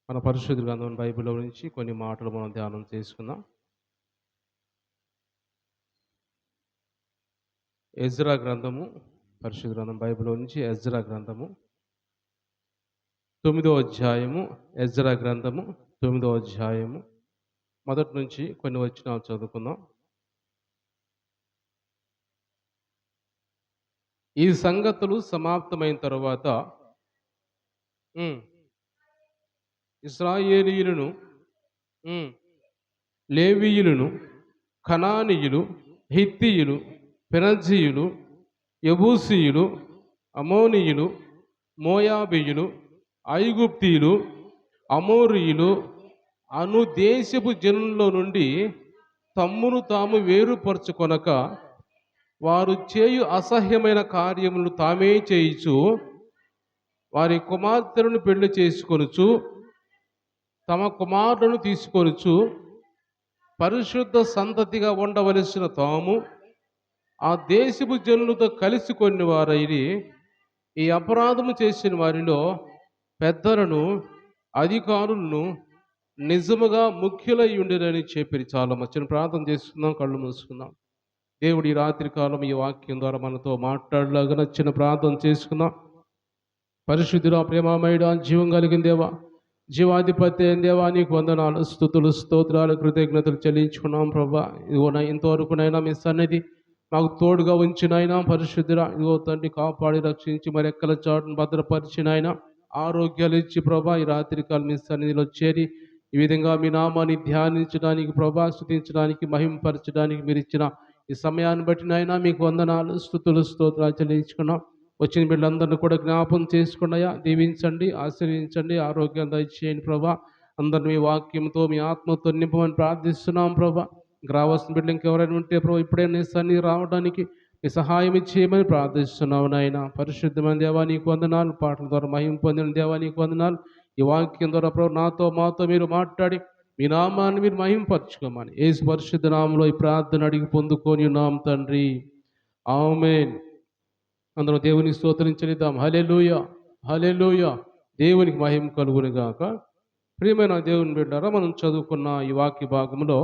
మన పరిశుద్ధ గ్రంథం బైబిల్లో నుంచి కొన్ని మాటలు మనం ధ్యానం చేసుకుందాం. ఎజ్రా గ్రంథము, పరిశుద్ధ గ్రంథం బైబిల్లో నుంచి ఎజ్రా గ్రంథము 9వ అధ్యాయము. ఎజ్రా గ్రంథము 9వ అధ్యాయము మొదటి నుంచి కొన్ని వచనాలు చదువుకుందాం. ఈ సంగతులు సమాప్తమైన తరువాత ఇశ్రాయేలీయులను, లేవీయులను, కనానీయులు, హిత్తీయులు, పెనజ్జీయులు, యెబూసీయులు, అమోనీయులు, మోయాబీయులు, ఐగుప్తీయులు, అమోరీయులు అను దేశపు జనుల్లో నుండి తమ్మును తాము వేరుపరచుకొనక వారు చేయు అసహ్యమైన కార్యములు తామే చేయుచు వారి కుమార్తెలను పెళ్లి చేసుకొనుచు తమ కుమారులను తీసుకొనుచు పరిశుద్ధ సంతతిగా ఉండవలసిన తాము ఆ దేశపు జనులతో కలిసి కొన్ని వారైరి ఈ అపరాధము చేసిన వారిలో పెద్దలను, అధికారులను నిజముగా ముఖ్యులై ఉండిరని చెప్పి చాలా మంచి ప్రార్థన చేసుకుందాం. కళ్ళు మూసుకుందాం. దేవుడి రాత్రి కాలం ఈ వాక్యం ద్వారా మనతో మాట్లాడలాగా నచ్చిన ప్రార్థన చేసుకుందాం. పరిశుద్ధుడా, ప్రేమమయుడా, జీవం కలిగిన దేవా, జీవాధిపతి అయిన దేవా, నీకు వందనాలు, స్తుతులు, స్తోత్రాలు, కృతజ్ఞతలు చెల్లించుకున్నాం ప్రభా. ఇదిగోనా ఇంతవరకునైనా మీ సన్నిధి మాకు తోడుగా ఉంచినైనా పరిశుద్ధుడా, ఇదిగో తండ్రి కాపాడి రక్షించి మరి ఎక్కల చాటును భద్రపరిచినైనా ఆరోగ్యాలు ఇచ్చి ప్రభా ఈ రాత్రికాలం మీ సన్నిధిలో చేరి ఈ విధంగా మీ నామాన్ని ధ్యానించడానికి ప్రభా, స్తుతించడానికి, మహింపరచడానికి మీరు ఇచ్చిన ఈ సమయాన్ని బట్టి నాయనా మీకు వందనాలు, స్తుతులు, స్తోత్రాలు చెల్లించుకున్నాం. వచ్చిన బిడ్డలందరినీ కూడా జ్ఞాపం చేసుకున్నాయా, దీవించండి, ఆశీర్వించండి, ఆరోగ్యం దయచేయండి ప్రభా. అందరిని మీ వాక్యంతో మీ ఆత్మతో నింపమని ప్రార్థిస్తున్నాం ప్రభా. ఇంకా రావాల్సిన బిడ్డలు ఇంకెవరైనా ఉంటే ప్రభు ఇప్పుడే నీ సన్నిధి రావడానికి మీ సహాయం ఇచ్చేయమని ప్రార్థిస్తున్నావు నాయన. పరిశుద్ధమైన దేవా నీకు వందనాలు, పాటల ద్వారా మహిమ పొందిన దేవా నీకు వందనాలు. ఈ వాక్యం ద్వారా ప్రభు మాతో మీరు మాట్లాడి మీ నామాన్ని మీరు మహింపరచుకోమని యేసు పరిశుద్ధ నామంలో ఈ ప్రార్థన అడిగి పొందుకొని ఉన్నాం తండ్రి, ఆమేన్. అందరూ దేవుని స్తోత్రించనిద్దాం. హల్లెలూయా, హల్లెలూయా. దేవునికి మహిమ కలుగును గాక. ప్రియమైన దేవుని బిడ్డారా, మనం చదువుకున్న ఈ వాక్య భాగంలో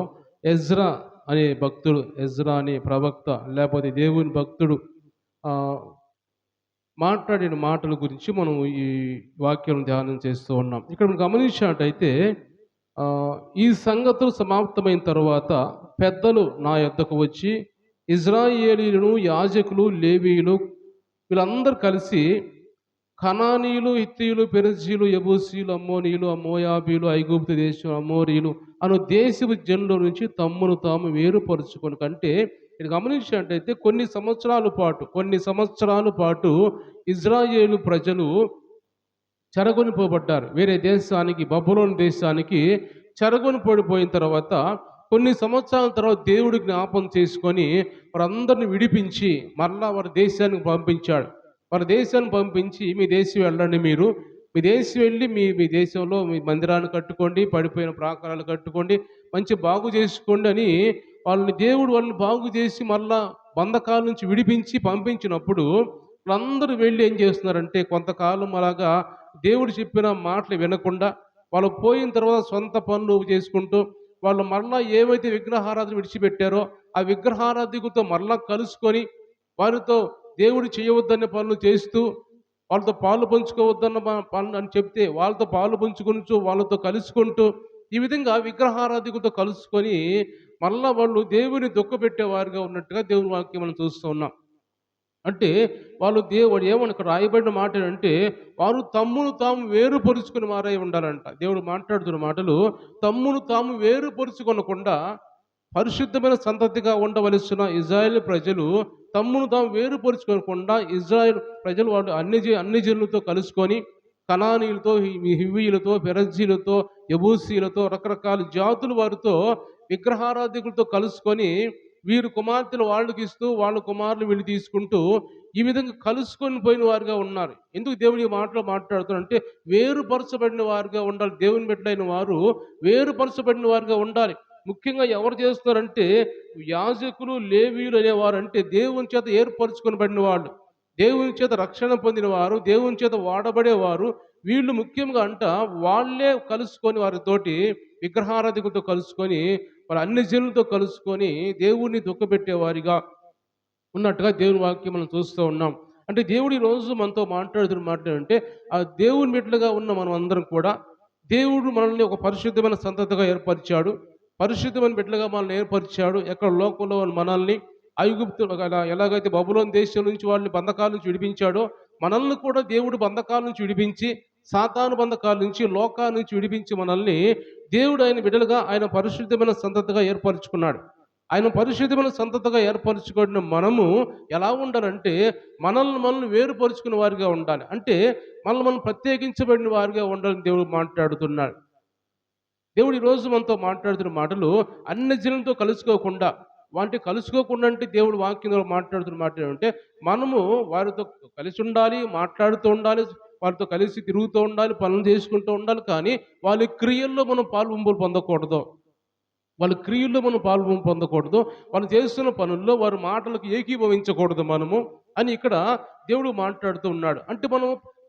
ఎజ్రా అనే భక్తుడు, ఎజ్రా అనే ప్రవక్త లేకపోతే దేవుని భక్తుడు మాట్లాడిన మాటల గురించి మనం ఈ వాక్యం ధ్యానం చేస్తూ ఉన్నాం. ఇక్కడ మనం గమనించినట్టయితే ఈ సంగతులు సమాప్తమైన తర్వాత పెద్దలు నా యొద్దకు వచ్చి ఇజ్రాయేలీయులను, యాజకులు, లేవీయులు వీళ్ళందరూ కలిసి కనానీయులు, హిత్తీయులు, పెరిజ్జీయులు, యెబూసీయులు, అమ్మోనీయులు, మోయాబీయులు, ఐగుప్తు దేశం, అమోరీయులు అను దేశపు జనుల నుంచి తమ్మును తాము వేరుపరుచుకొని కంటే ఇది గమనించినట్టయితే కొన్ని సంవత్సరాల పాటు ఇజ్రాయేలు ప్రజలు చెరగొనిపోబడ్డారు. వేరే దేశానికి, బబులోను దేశానికి చెరగొనిపోయిన తర్వాత కొన్ని సంవత్సరాల తర్వాత దేవుడు జ్ఞాపం చేసుకొని వారందరిని విడిపించి మరలా వారి దేశానికి పంపించాడు. వారి దేశాన్ని పంపించి మీ దేశం వెళ్ళండి, మీ దేశం వెళ్ళి మీ దేశంలో మీ మందిరాన్ని కట్టుకోండి, పడిపోయిన ప్రాకారాలు కట్టుకోండి, మంచి బాగు చేసుకోండి అని వాళ్ళని బాగు చేసి మళ్ళా బంధకాల నుంచి విడిపించి పంపించినప్పుడు వాళ్ళందరూ వెళ్ళి ఏం చేస్తున్నారంటే కొంతకాలం అలాగా దేవుడు చెప్పిన మాటలు వినకుండా వాళ్ళు పోయిన తర్వాత సొంత పనులు చేసుకుంటూ వాళ్ళు మరలా ఏవైతే విగ్రహారాధన విడిచిపెట్టారో ఆ విగ్రహారాధికులతో మరలా కలుసుకొని వారితో దేవుడు చేయవద్దన్న పనులు చేస్తూ వాళ్ళతో పాలు పంచుకోవద్దన్న పనులు అని చెప్తే వాళ్ళతో పాలు పంచుకుంటూ వాళ్ళతో కలుసుకుంటూ ఈ విధంగా విగ్రహారాధికులతో కలుసుకొని మళ్ళా వాళ్ళు దేవుని దుఃఖపెట్టేవారుగా ఉన్నట్టుగా దేవుని వాక్యం మనం చూస్తూ ఉన్నాం. అంటే వాళ్ళు దేవుడు ఏమని ఇక్కడ రాయబడిన మాట అంటే వారు తమ్మును తాము వేరుపరుచుకుని వారై ఉండాలంట. దేవుడు మాట్లాడుతున్న మాటలు తమ్మును తాము వేరుపరుచుకొనకుండా పరిశుద్ధమైన సంతతిగా ఉండవలసిన ఇజ్రాయేల్ ప్రజలు తమ్మును తాము వేరుపరుచుకోకుండా ఇజ్రాయేల్ ప్రజలు వాళ్ళు అన్ని జనులతో కలుసుకొని కనానీయులతో, హివ్వీయులతో, పెరజ్జీలతో, యెబూసీలతో రకరకాల జాతుల వారితో విగ్రహారాధికులతో కలుసుకొని వీరు కుమార్తెలు వాళ్ళకి ఇస్తూ వాళ్ళ కుమారులు వీళ్ళు తీసుకుంటూ ఈ విధంగా కలుసుకొని పోయిన వారుగా ఉన్నారు. ఎందుకు దేవుని మాటలో మాట్లాడుతున్నారంటే వేరుపరచబడిన వారుగా ఉండాలి. దేవుని బిడ్డలైన వారు వేరుపరచబడిన వారుగా ఉండాలి. ముఖ్యంగా ఎవరు చేస్తున్నారంటే యాజకులు, లేవీయులు అనేవారు అంటే దేవుని చేత ఏర్పరచుకొనబడిన వాళ్ళు, దేవుని చేత రక్షణ పొందిన వారు, దేవుని చేత వాడబడేవారు, వీళ్ళు ముఖ్యంగా వాళ్ళే కలుసుకొని వారితోటి విగ్రహారాధికులతో కలుసుకొని వాళ్ళ అన్ని జనులతో కలుసుకొని దేవుణ్ణి దుఃఖపెట్టేవారిగా ఉన్నట్టుగా దేవుని వాక్యం మనం చూస్తూ ఉన్నాం. అంటే దేవుడు ఈరోజు మనతో మాట్లాడుతున్న మాట అంటే ఆ దేవుని బిడ్డలుగా ఉన్న మనం అందరం కూడా దేవుడు మనల్ని ఒక పరిశుద్ధమైన సంతతిగా ఏర్పరిచాడు. పరిశుద్ధమైన బిడ్డలుగా మనల్ని ఏర్పరిచాడు. ఎక్కడ లోకంలో మనల్ని ఐగుప్తు ఎలాగైతే బబులోను దేశం నుంచి వాళ్ళని బంధకాల నుంచి విడిపించాడో మనల్ని కూడా దేవుడు బంధకాల నుంచి విడిపించి సాతాను బంధకాల నుంచి లోకాల నుంచి విడిపించి మనల్ని దేవుడు ఆయన బిడ్డలుగా ఆయన పరిశుద్ధమైన సంతతిగా ఏర్పరచుకున్నాడు. ఆయన పరిశుద్ధమైన సంతతిగా ఏర్పరచుకున్న మనము ఎలా ఉండాలంటే మనల్ని వేరుపరుచుకున్న వారిగా ఉండాలి. అంటే మనం ప్రత్యేకించబడిన వారిగా ఉండాలని దేవుడు మాట్లాడుతున్నాడు. దేవుడు ఈరోజు మనతో మాట్లాడుతున్న మాటలు అన్ని జనులతో కలుసుకోకుండా కలుసుకోకుండా అంటే దేవుడు వాక్యంలో మాట్లాడుతున్న మాట ఏమంటే మనము వారితో కలిసి ఉండాలి, మాట్లాడుతూ ఉండాలి, వారితో కలిసి తిరుగుతూ ఉండాలి, పనులు చేసుకుంటూ ఉండాలి. కానీ వాళ్ళ క్రియల్లో మనం పాల్పొంపులు పొందకూడదు. వాళ్ళ క్రియల్లో మనం పాల్పొంపు పొందకూడదు. వాళ్ళు చేస్తున్న పనుల్లో వారి మాటలకు ఏకీభవించకూడదు మనము అని ఇక్కడ దేవుడు మాట్లాడుతూ ఉన్నాడు. అంటే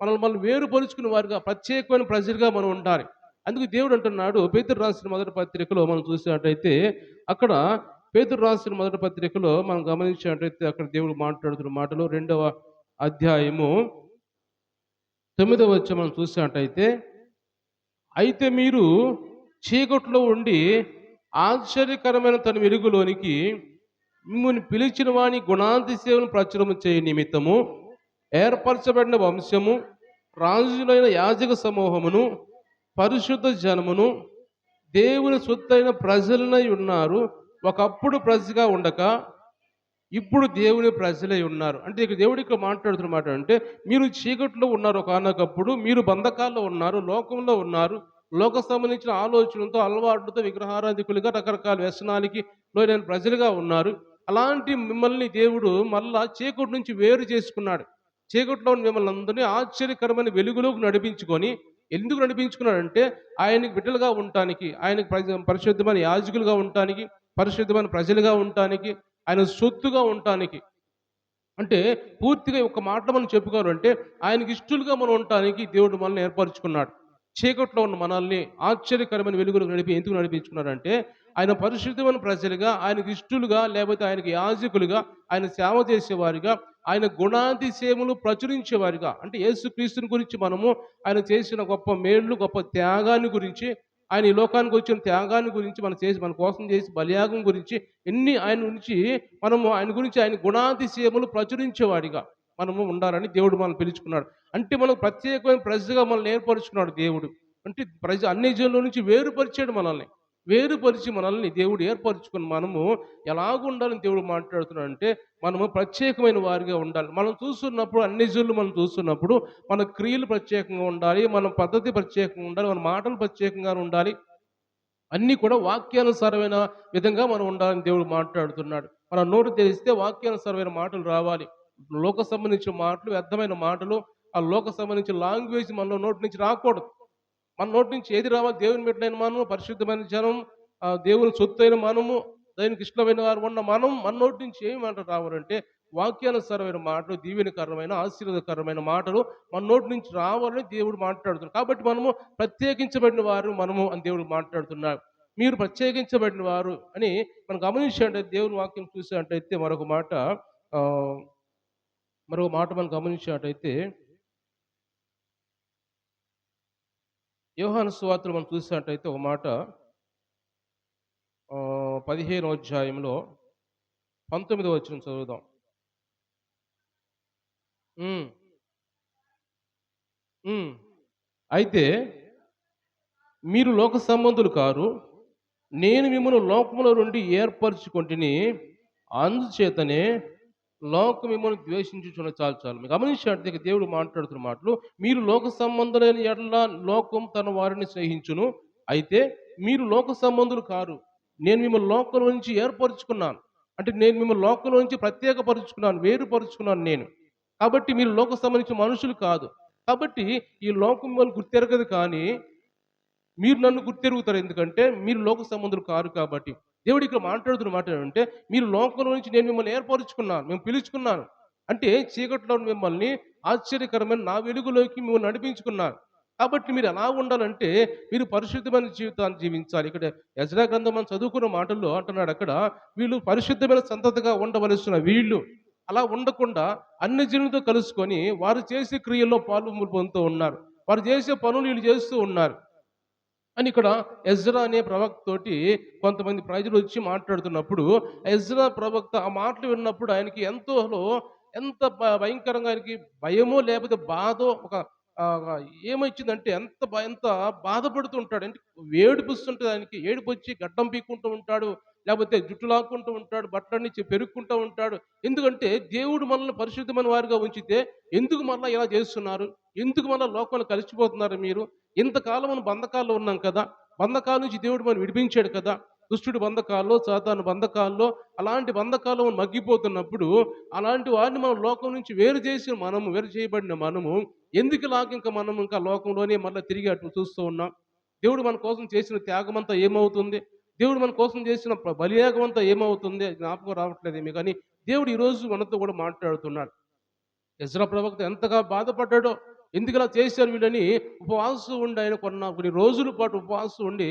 మనల్ని వేరుపరుచుకున్న వారిగా ప్రత్యేకమైన ప్రజలుగా మనం ఉండాలి. అందుకు దేవుడు అంటున్నాడు పేతురు రాసిన మొదటి పత్రికలో మనం చూసినట్టయితే అక్కడ పేతురు రాసిన మొదటి పత్రికలో మనం గమనించినట్టయితే అక్కడ దేవుడు మాట్లాడుతున్న మాటలు 2వ అధ్యాయము 9వ వచనం మనం చూసినట్టయితే అయితే మీరు చీకట్లో ఉండి ఆశ్చర్యకరమైన తన వెలుగులోనికి మిమ్మల్ని పిలిచిన వాని గుణాతిశయమును ప్రచురము చేయ నిమిత్తము ఏర్పరచబడిన వంశము, రాజులైన యాజక సమూహమును, పరిశుద్ధ జనమును, దేవుని సొత్తైన ప్రజలనై ఉన్నారు. ఒకప్పుడు ప్రజగా ఉండక ఇప్పుడు దేవుని ప్రజలై ఉన్నారు. అంటే ఇక దేవుడు ఇక్కడ మాట్లాడుతున్న మాట అంటే మీరు చీకట్లో ఉన్నారు ఒకనొకప్పుడు, మీరు బంధకాల్లో ఉన్నారు, లోకంలో ఉన్నారు, లోక సంబంధించిన ఆలోచనలతో అలవాట్లతో విగ్రహారాధికులుగా రకరకాల వ్యసనాలకి లోనైన ప్రజలుగా ఉన్నారు. అలాంటి మిమ్మల్ని దేవుడు మళ్ళా చీకటి నుంచి వేరు చేసుకున్నాడు. చీకట్లో మిమ్మల్ని అందరినీ ఆశ్చర్యకరమైన వెలుగులోకి నడిపించుకొని ఎందుకు నడిపించుకున్నాడంటే ఆయనకి బిడ్డలుగా ఉండటానికి, ఆయనకి పరిశుద్ధమైన యాజకులుగా ఉండటానికి, పరిశుద్ధమైన ప్రజలుగా ఉండటానికి, ఆయన సొత్తుగా ఉండటానికి. అంటే పూర్తిగా ఒక మాట మనం చెప్పుకోవాలంటే ఆయనకి ఇష్టలుగా మనం ఉండటానికి దేవుడు మనల్ని ఏర్పరచుకున్నాడు. చీకట్లో ఉన్న మనల్ని ఆశ్చర్యకరమైన వెలుగులు ఎందుకు నడిపించుకున్నాడంటే ఆయన పరిశుద్ధమైన ప్రజలుగా, ఆయనకి ఇష్టలుగా, లేకపోతే ఆయనకి యాజకులుగా, ఆయన సేవ చేసేవారిగా, ఆయన గుణాతిశయములు ప్రచురించేవారిగా. అంటే యేసుక్రీస్తుని గురించి మనము ఆయన చేసిన గొప్ప మేళ్ళు, గొప్ప త్యాగాన్ని గురించి, ఆయన ఈ లోకానికి వచ్చిన త్యాగాన్ని గురించి మన కోసం చేసి బలియాగం గురించి ఆయన గురించి ఆయన గురించి ఆయన గుణాతిశయములు ప్రచురించేవాడిగా మనము ఉండాలని దేవుడు మనల్ని పిలుచుకున్నాడు. అంటే మనకు ప్రత్యేకమైన ప్రజగా మనల్ని ఏర్పరుచుకున్నాడు దేవుడు. అంటే అన్ని జనుల నుంచి వేరుపరిచాడు మనల్ని. వేరుపరిచి మనల్ని దేవుడు ఏర్పరచుకుని మనము ఎలాగుండాలని దేవుడు మాట్లాడుతున్నాడు అంటే మనము ప్రత్యేకమైన వారిగా ఉండాలి. మనం చూస్తున్నప్పుడు అన్ని జనులు మనం చూస్తున్నప్పుడు మన క్రియలు ప్రత్యేకంగా ఉండాలి, మన పద్ధతి ప్రత్యేకంగా ఉండాలి, మన మాటలు ప్రత్యేకంగా ఉండాలి. అన్నీ కూడా వాక్యానుసారమైన విధంగా మనం ఉండాలని దేవుడు మాట్లాడుతున్నాడు. మన నోరు తెలిస్తే వాక్యానుసారమైన మాటలు రావాలి. లోక సంబంధించిన మాటలు, వ్యర్థమైన మాటలు, ఆ లోక సంబంధించిన లాంగ్వేజ్ మనలో నోటి నుంచి రాకూడదు. మన నోటి నుంచి ఏది రావాలి? దేవుని బిడ్డలైన మనము, పరిశుద్ధమైన జనం, దేవుని సొత్తు అయిన మనము, దేవునికి ఇష్టమైన వారు ఉన్న మనం మన నోటి నుంచి ఏమి మాటలు రావాలంటే వాక్యానుసారమైన మాటలు, దీవెనకరమైన ఆశీర్వాదకరమైన మాటలు మన నోటి నుంచి రావాలని దేవుడు మాట్లాడుతున్నాడు. కాబట్టి మనము ప్రత్యేకించబడిన వారు మనము అని దేవుడు మాట్లాడుతున్నాడు. మీరు ప్రత్యేకించబడిన వారు అని మనం గమనించండి. దేవుని వాక్యం చూసినట్టయితే మరొక మాట మనం గమనించినట్టయితే యోహాను సువార్తలో మనం చూసినట్టయితే ఒక మాట 15వ అధ్యాయంలో 19వ వచనం చదువుదాం. అయితే మీరు లోక సంబంధులు కారు, నేను మిమ్మల్ని లోకములో నుండి ఏర్పరచుకొంటిని, అందుచేతనే లోకం మిమ్మల్ని ద్వేషించుచున్న చాలు. మీకు గమనించినట్టు దేవుడు మాట్లాడుతున్న మాటలు, మీరు లోక సంబంధులైన ఎడల లోకం తన వారిని స్నేహించును. అయితే మీరు లోక సంబంధులు కారు, నేను మిమ్మల్ని లోకం నుంచి ఏర్పరచుకున్నాను. అంటే నేను మిమ్మల్ని లోకం నుంచి ప్రత్యేకపరుచుకున్నాను, వేరుపరుచుకున్నాను నేను. కాబట్టి మీరు లోక సంబంధించిన మనుషులు కాదు. కాబట్టి ఈ లోకం మిమ్మల్ని గుర్తెరగదు, కానీ మీరు నన్ను గుర్తెరుగుతారు. ఎందుకంటే మీరు లోక సంబంధులు కారు కాబట్టి. దేవుడు ఇక్కడ మాట్లాడుతున్న మాట ఏమంటే మీరు లోకంలో నుంచి నేను మిమ్మల్ని ఏర్పరుచుకున్నాను, మేము పిలుచుకున్నాను. అంటే చీకట్లో మిమ్మల్ని ఆశ్చర్యకరమైన నా వెలుగులోకి మిమ్మల్ని నడిపించుకున్నాను. కాబట్టి మీరు ఎలా ఉండాలంటే, మీరు పరిశుద్ధమైన జీవితాన్ని జీవించాలి. ఇక్కడ యెజ్రా గ్రంథం మనం చదువుకున్న మాటల్లో అంటున్నాడు అక్కడ, వీళ్ళు పరిశుద్ధమైన సంతతిగా ఉండవలసిన వీళ్ళు, అలా ఉండకుండా అన్ని జనులతో కలుసుకొని, వారు చేసే క్రియల్లో పాలు పొందుతూ ఉన్నారు. వారు చేసే పనులు వీళ్ళు చేస్తూ ఉన్నారు. అని ఇక్కడ ఎజ్రా అనే ప్రవక్త తోటి కొంతమంది ప్రజలు వచ్చి మాట్లాడుతున్నప్పుడు, ఎజ్రా ప్రవక్త ఆ మాటలు విన్నప్పుడు ఆయనకి ఎంత భయంకరంగా ఆయనకి భయమో లేకపోతే బాధో ఒక ఏమొచ్చిందంటే ఎంత బాధపడుతూ ఉంటాడు. అంటే ఏడుపుస్తుంటది ఆయనకి. ఏడుపొచ్చి గడ్డం పీక్కుంటూ ఉంటాడు. లేకపోతే జుట్టు లాక్కుంటూ ఉంటాడు. బట్టలన్నీ పెరుక్కుంటూ ఉంటాడు. ఎందుకంటే దేవుడు మనల్ని పరిశుద్ధమైన వారిగా ఉంచితే ఎందుకు మరలా ఇలా చేస్తున్నారు? ఎందుకు మరలా లోకంలో కలిసిపోతున్నారు మీరు? ఇంతకాలం మనం బంధకాల్లో ఉన్నాం కదా! బంధకాల నుంచి దేవుడు మనల్ని విడిపించాడు కదా! దుష్టుడి బంధకాల్లో, సాతాను బంధకాల్లో, అలాంటి బంధకాల్లో మనం మగ్గిపోతున్నప్పుడు, అలాంటి వారిని మనం లోకం నుంచి వేరు చేయబడిన మనము, ఎందుకిలాగ మనం ఇంకా లోకంలోనే మళ్ళా తిరిగి అటు చూస్తూ ఉన్నాం? దేవుడు మన కోసం చేసిన త్యాగమంతా ఏమవుతుంది? దేవుడు మన కోసం చేసిన బలియాగం అంతా ఏమవుతుంది? అది జ్ఞాపకం రావట్లేదేమో గానీ, దేవుడు ఈరోజు మనతో కూడా మాట్లాడుతున్నాడు. ఎజ్రా ప్రవక్త ఎంతగా బాధపడ్డాడో, ఎందుకిలా చేశారు వీళ్ళని ఉపవాసం ఉండి ఆయన కొన్ని రోజుల పాటు ఉపవాసం ఉండి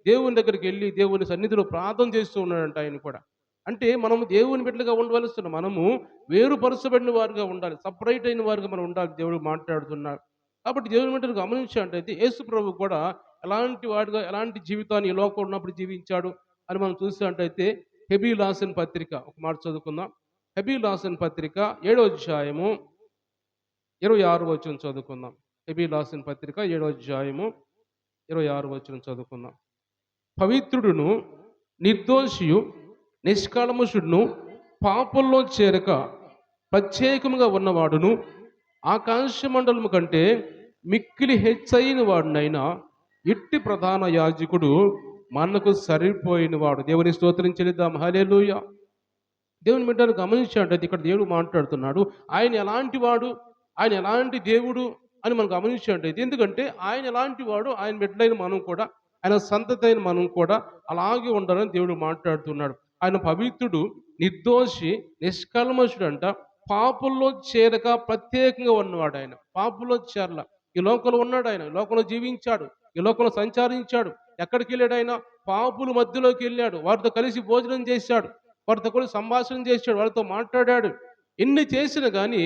దేవుని దగ్గరికి దేవుని సన్నిధిలో ప్రార్థన చేస్తూ ఉన్నాడంట ఆయన కూడా. అంటే మనము దేవుని బిడ్డలుగా ఉండవలసిన మనము వేరుపరచబడిన వారుగా ఉండాలి. సెపరేట్ అయిన వారుగా మనం ఉండాలి. దేవుడు మాట్లాడుతున్నాడు. కాబట్టి దేవుని బిడ్డలు గమనించినట్టయితే యేసు ప్రభు కూడా ఎలాంటి వాడుగా ఎలాంటి జీవితాన్ని ఈ లోకంలో ఉన్నప్పుడు జీవించాడు అని మనం చూసినట్టయితే హెబీలు రాసిన పత్రిక ఒక మాట చదువుకుందాం. హెబీలు రాసిన పత్రిక 7వ అధ్యాయము 26వ వచనం చదువుకుందాం. హెబీలు రాసిన పత్రిక 7వ అధ్యాయము 26వ వచనం చదువుకుందాం. పవిత్రుడును, నిర్దోషియు, నిష్కల్మషుడును, పాపంలో చేరక ప్రత్యేకముగా ఉన్నవాడును, ఆకాశ మండలము కంటే మిక్కిలి హెచ్చైన వాడునైనా ఇట్టి ప్రధాన యాజకుడు మనకు సరిపోయిన వాడు. దేవుని స్తోత్రం చెల్లిద్దాం. హల్లెలూయా. దేవుని బిడ్డలు గమనించినట్టయితే ఇక్కడ దేవుడు మాట్లాడుతున్నాడు. ఆయన ఎలాంటి వాడు, ఆయన ఎలాంటి దేవుడు అని మనం గమనించినట్టయితే, ఎందుకంటే ఆయన ఎలాంటి వాడు, ఆయన బిడ్డలైన మనం కూడా, ఆయన సంతతి అయిన మనం కూడా అలాగే ఉండాలని దేవుడు మాట్లాడుతున్నాడు. ఆయన పవిత్రుడు, నిర్దోషి, నిష్కల్మషుడు అంట. పాపుల్లో చేరక ప్రత్యేకంగా ఉన్నవాడు ఆయన. పాపుల్లో చేరల. ఈ లోకంలో ఉన్నాడు ఆయన. ఈ లోకంలో జీవించాడు. ఈ లోకంలో సంచారించాడు. ఎక్కడికి వెళ్ళాడు ఆయన? పాపుల మధ్యలోకి వెళ్ళాడు. వారితో కలిసి భోజనం చేశాడు. వారితో కూడా సంభాషణ చేశాడు. వాళ్ళతో మాట్లాడాడు. ఎన్ని చేసినా కానీ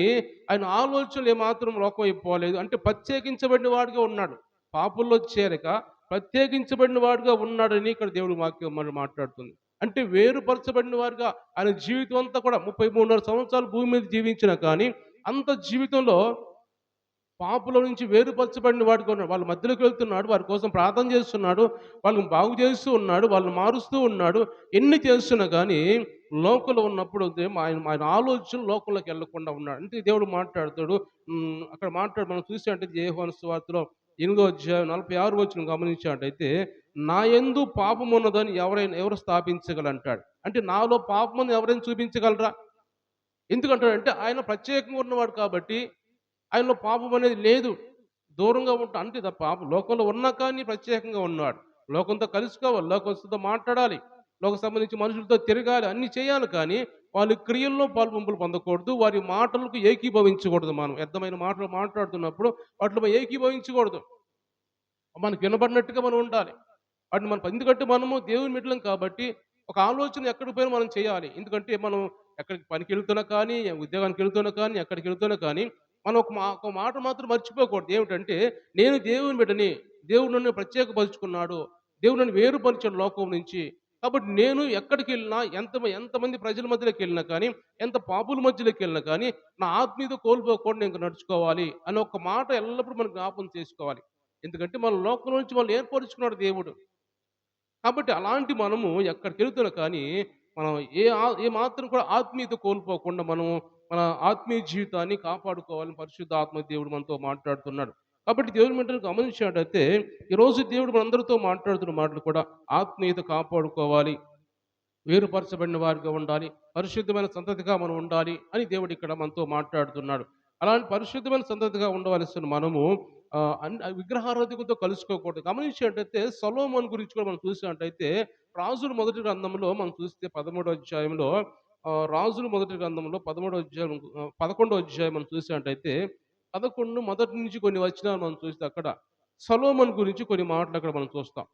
ఆయన ఆలోచనలు ఏమాత్రం లోకం అయిపోలేదు. అంటే ప్రత్యేకించబడిన వాడిగా ఉన్నాడు. పాపుల్లో చేరక ప్రత్యేకించబడిన వాడిగా ఉన్నాడని ఇక్కడ దేవుడు వాక్యం మనం మాట్లాడుతుంది. అంటే వేరుపరచబడిన వారుగా ఆయన జీవితం అంతా కూడా 33.5 సంవత్సరాలు భూమి మీద జీవించినా కానీ అంత జీవితంలో పాపుల నుంచి వేరుపరచబడిన వాడిగా ఉన్నాడు. వాళ్ళ మధ్యలోకి వెళ్తున్నాడు. వారి కోసం ప్రార్థన చేస్తున్నాడు. వాళ్ళని బాగు చేస్తూ ఉన్నాడు. వాళ్ళని మారుస్తూ ఉన్నాడు. ఎన్ని చేస్తున్నా కానీ లోకంలో ఉన్నప్పుడు ఆయన ఆయన ఆలోచన లోకంలోకి వెళ్ళకుండా ఉన్నాడు. అంటే దేవుడు మాట్లాడతాడు. అక్కడ మనం చూసినట్టయితే యోహాను సువార్తలో 8వ అధ్యాయం 46వ వచనం గమనించినట్టయితే, నా యందు పాపం ఉన్నదని ఎవరు స్థాపించగలంటాడు. అంటే నాలో పాపం అని ఎవరైనా చూపించగలరా? ఎందుకంటాడంటే ఆయన ప్రత్యేకంగా ఉన్నవాడు కాబట్టి ఆయనలో పాపం అనేది లేదు. దూరంగా ఉంటా అంటే పాపం లోకంలో ఉన్నా కానీ ప్రత్యేకంగా ఉన్నాడు. లోకంతో కలుసుకోవాలి. లోకస్తుతో మాట్లాడాలి. లోకం సంబంధించి మనుషులతో తిరగాలి. అన్నీ చేయాలి కానీ వాళ్ళ క్రియల్లో పాల్పంపులు పొందకూడదు. వారి మాటలకు ఏకీభవించకూడదు. మనం వ్యర్థమైన మాటలు మాట్లాడుతున్నప్పుడు వాటిలో ఏకీభవించకూడదు. మనకు వినబడినట్టుగా మనం ఉండాలి. వాటిని మనం ఎందుకంటే మనము దేవుని బిడ్డలం కాబట్టి ఒక ఆలోచన ఎక్కడికి పోయినా మనం చేయాలి. ఎందుకంటే మనం ఎక్కడికి పనికి వెళ్తున్నా కానీ, ఉద్యోగానికి వెళ్తున్నా కానీ, ఎక్కడికి వెళ్తున్నా కానీ మనం ఒక మాట మాత్రం మర్చిపోకూడదు. ఏమిటంటే నేను దేవుని బిడ్డని. దేవుడు నన్ను ప్రత్యేకపరుచుకున్నాడు. దేవుడు నన్ను వేరుపరిచాడు లోకం నుంచి. కాబట్టి నేను ఎక్కడికి వెళ్ళినా ఎంతమంది ప్రజల మధ్యలోకి వెళ్ళినా కానీ, ఎంత పాపుల మధ్యలోకి వెళ్ళినా కానీ నా ఆత్మీయత కోల్పోకుండా నేను నడుచుకోవాలి అని ఒక మాట ఎల్లప్పుడూ మనం జ్ఞాపకం చేసుకోవాలి. ఎందుకంటే మన లోకం నుంచి వాళ్ళు ఏర్పరుచుకున్నాడు దేవుడు. కాబట్టి అలాంటి మనము ఎక్కడికెళ్తున్నా కానీ, మనం ఏ మాత్రం కూడా ఆత్మీయత కోల్పోకుండా మనము మన ఆత్మీయ జీవితాన్ని కాపాడుకోవాలని పరిశుద్ధ ఆత్మ దేవుడు మనతో మాట్లాడుతున్నాడు. కాబట్టి దేవుని బిడ్డలు గమనించినట్టయితే, ఈరోజు దేవుడు మనందరితో మాట్లాడుతున్న మాటలు కూడా ఆత్మీయత కాపాడుకోవాలి, వేరుపరచబడిన వారిగా ఉండాలి, పరిశుద్ధమైన సంతతిగా మనం ఉండాలి అని దేవుడు ఇక్కడ మనతో మాట్లాడుతున్నాడు. అలాంటి పరిశుద్ధమైన సంతతిగా ఉండవలసిన మనము విగ్రహారాధికులతో కలుసుకోకూడదు. గమనించినట్టయితే సొలొమోను గురించి కూడా మనం చూసినట్టయితే రాజుల మొదటి గ్రంథంలో మనం చూస్తే 13వ అధ్యాయంలో రాజుల మొదటి గ్రంథంలో 13వ అధ్యాయం 11వ అధ్యాయం మనం చూసినట్టయితే 11 మొదటి నుంచి కొన్ని వచనాలు మనం చూస్తే అక్కడ సొలొమోను గురించి కొన్ని మాటలు అక్కడ మనం చూస్తాం.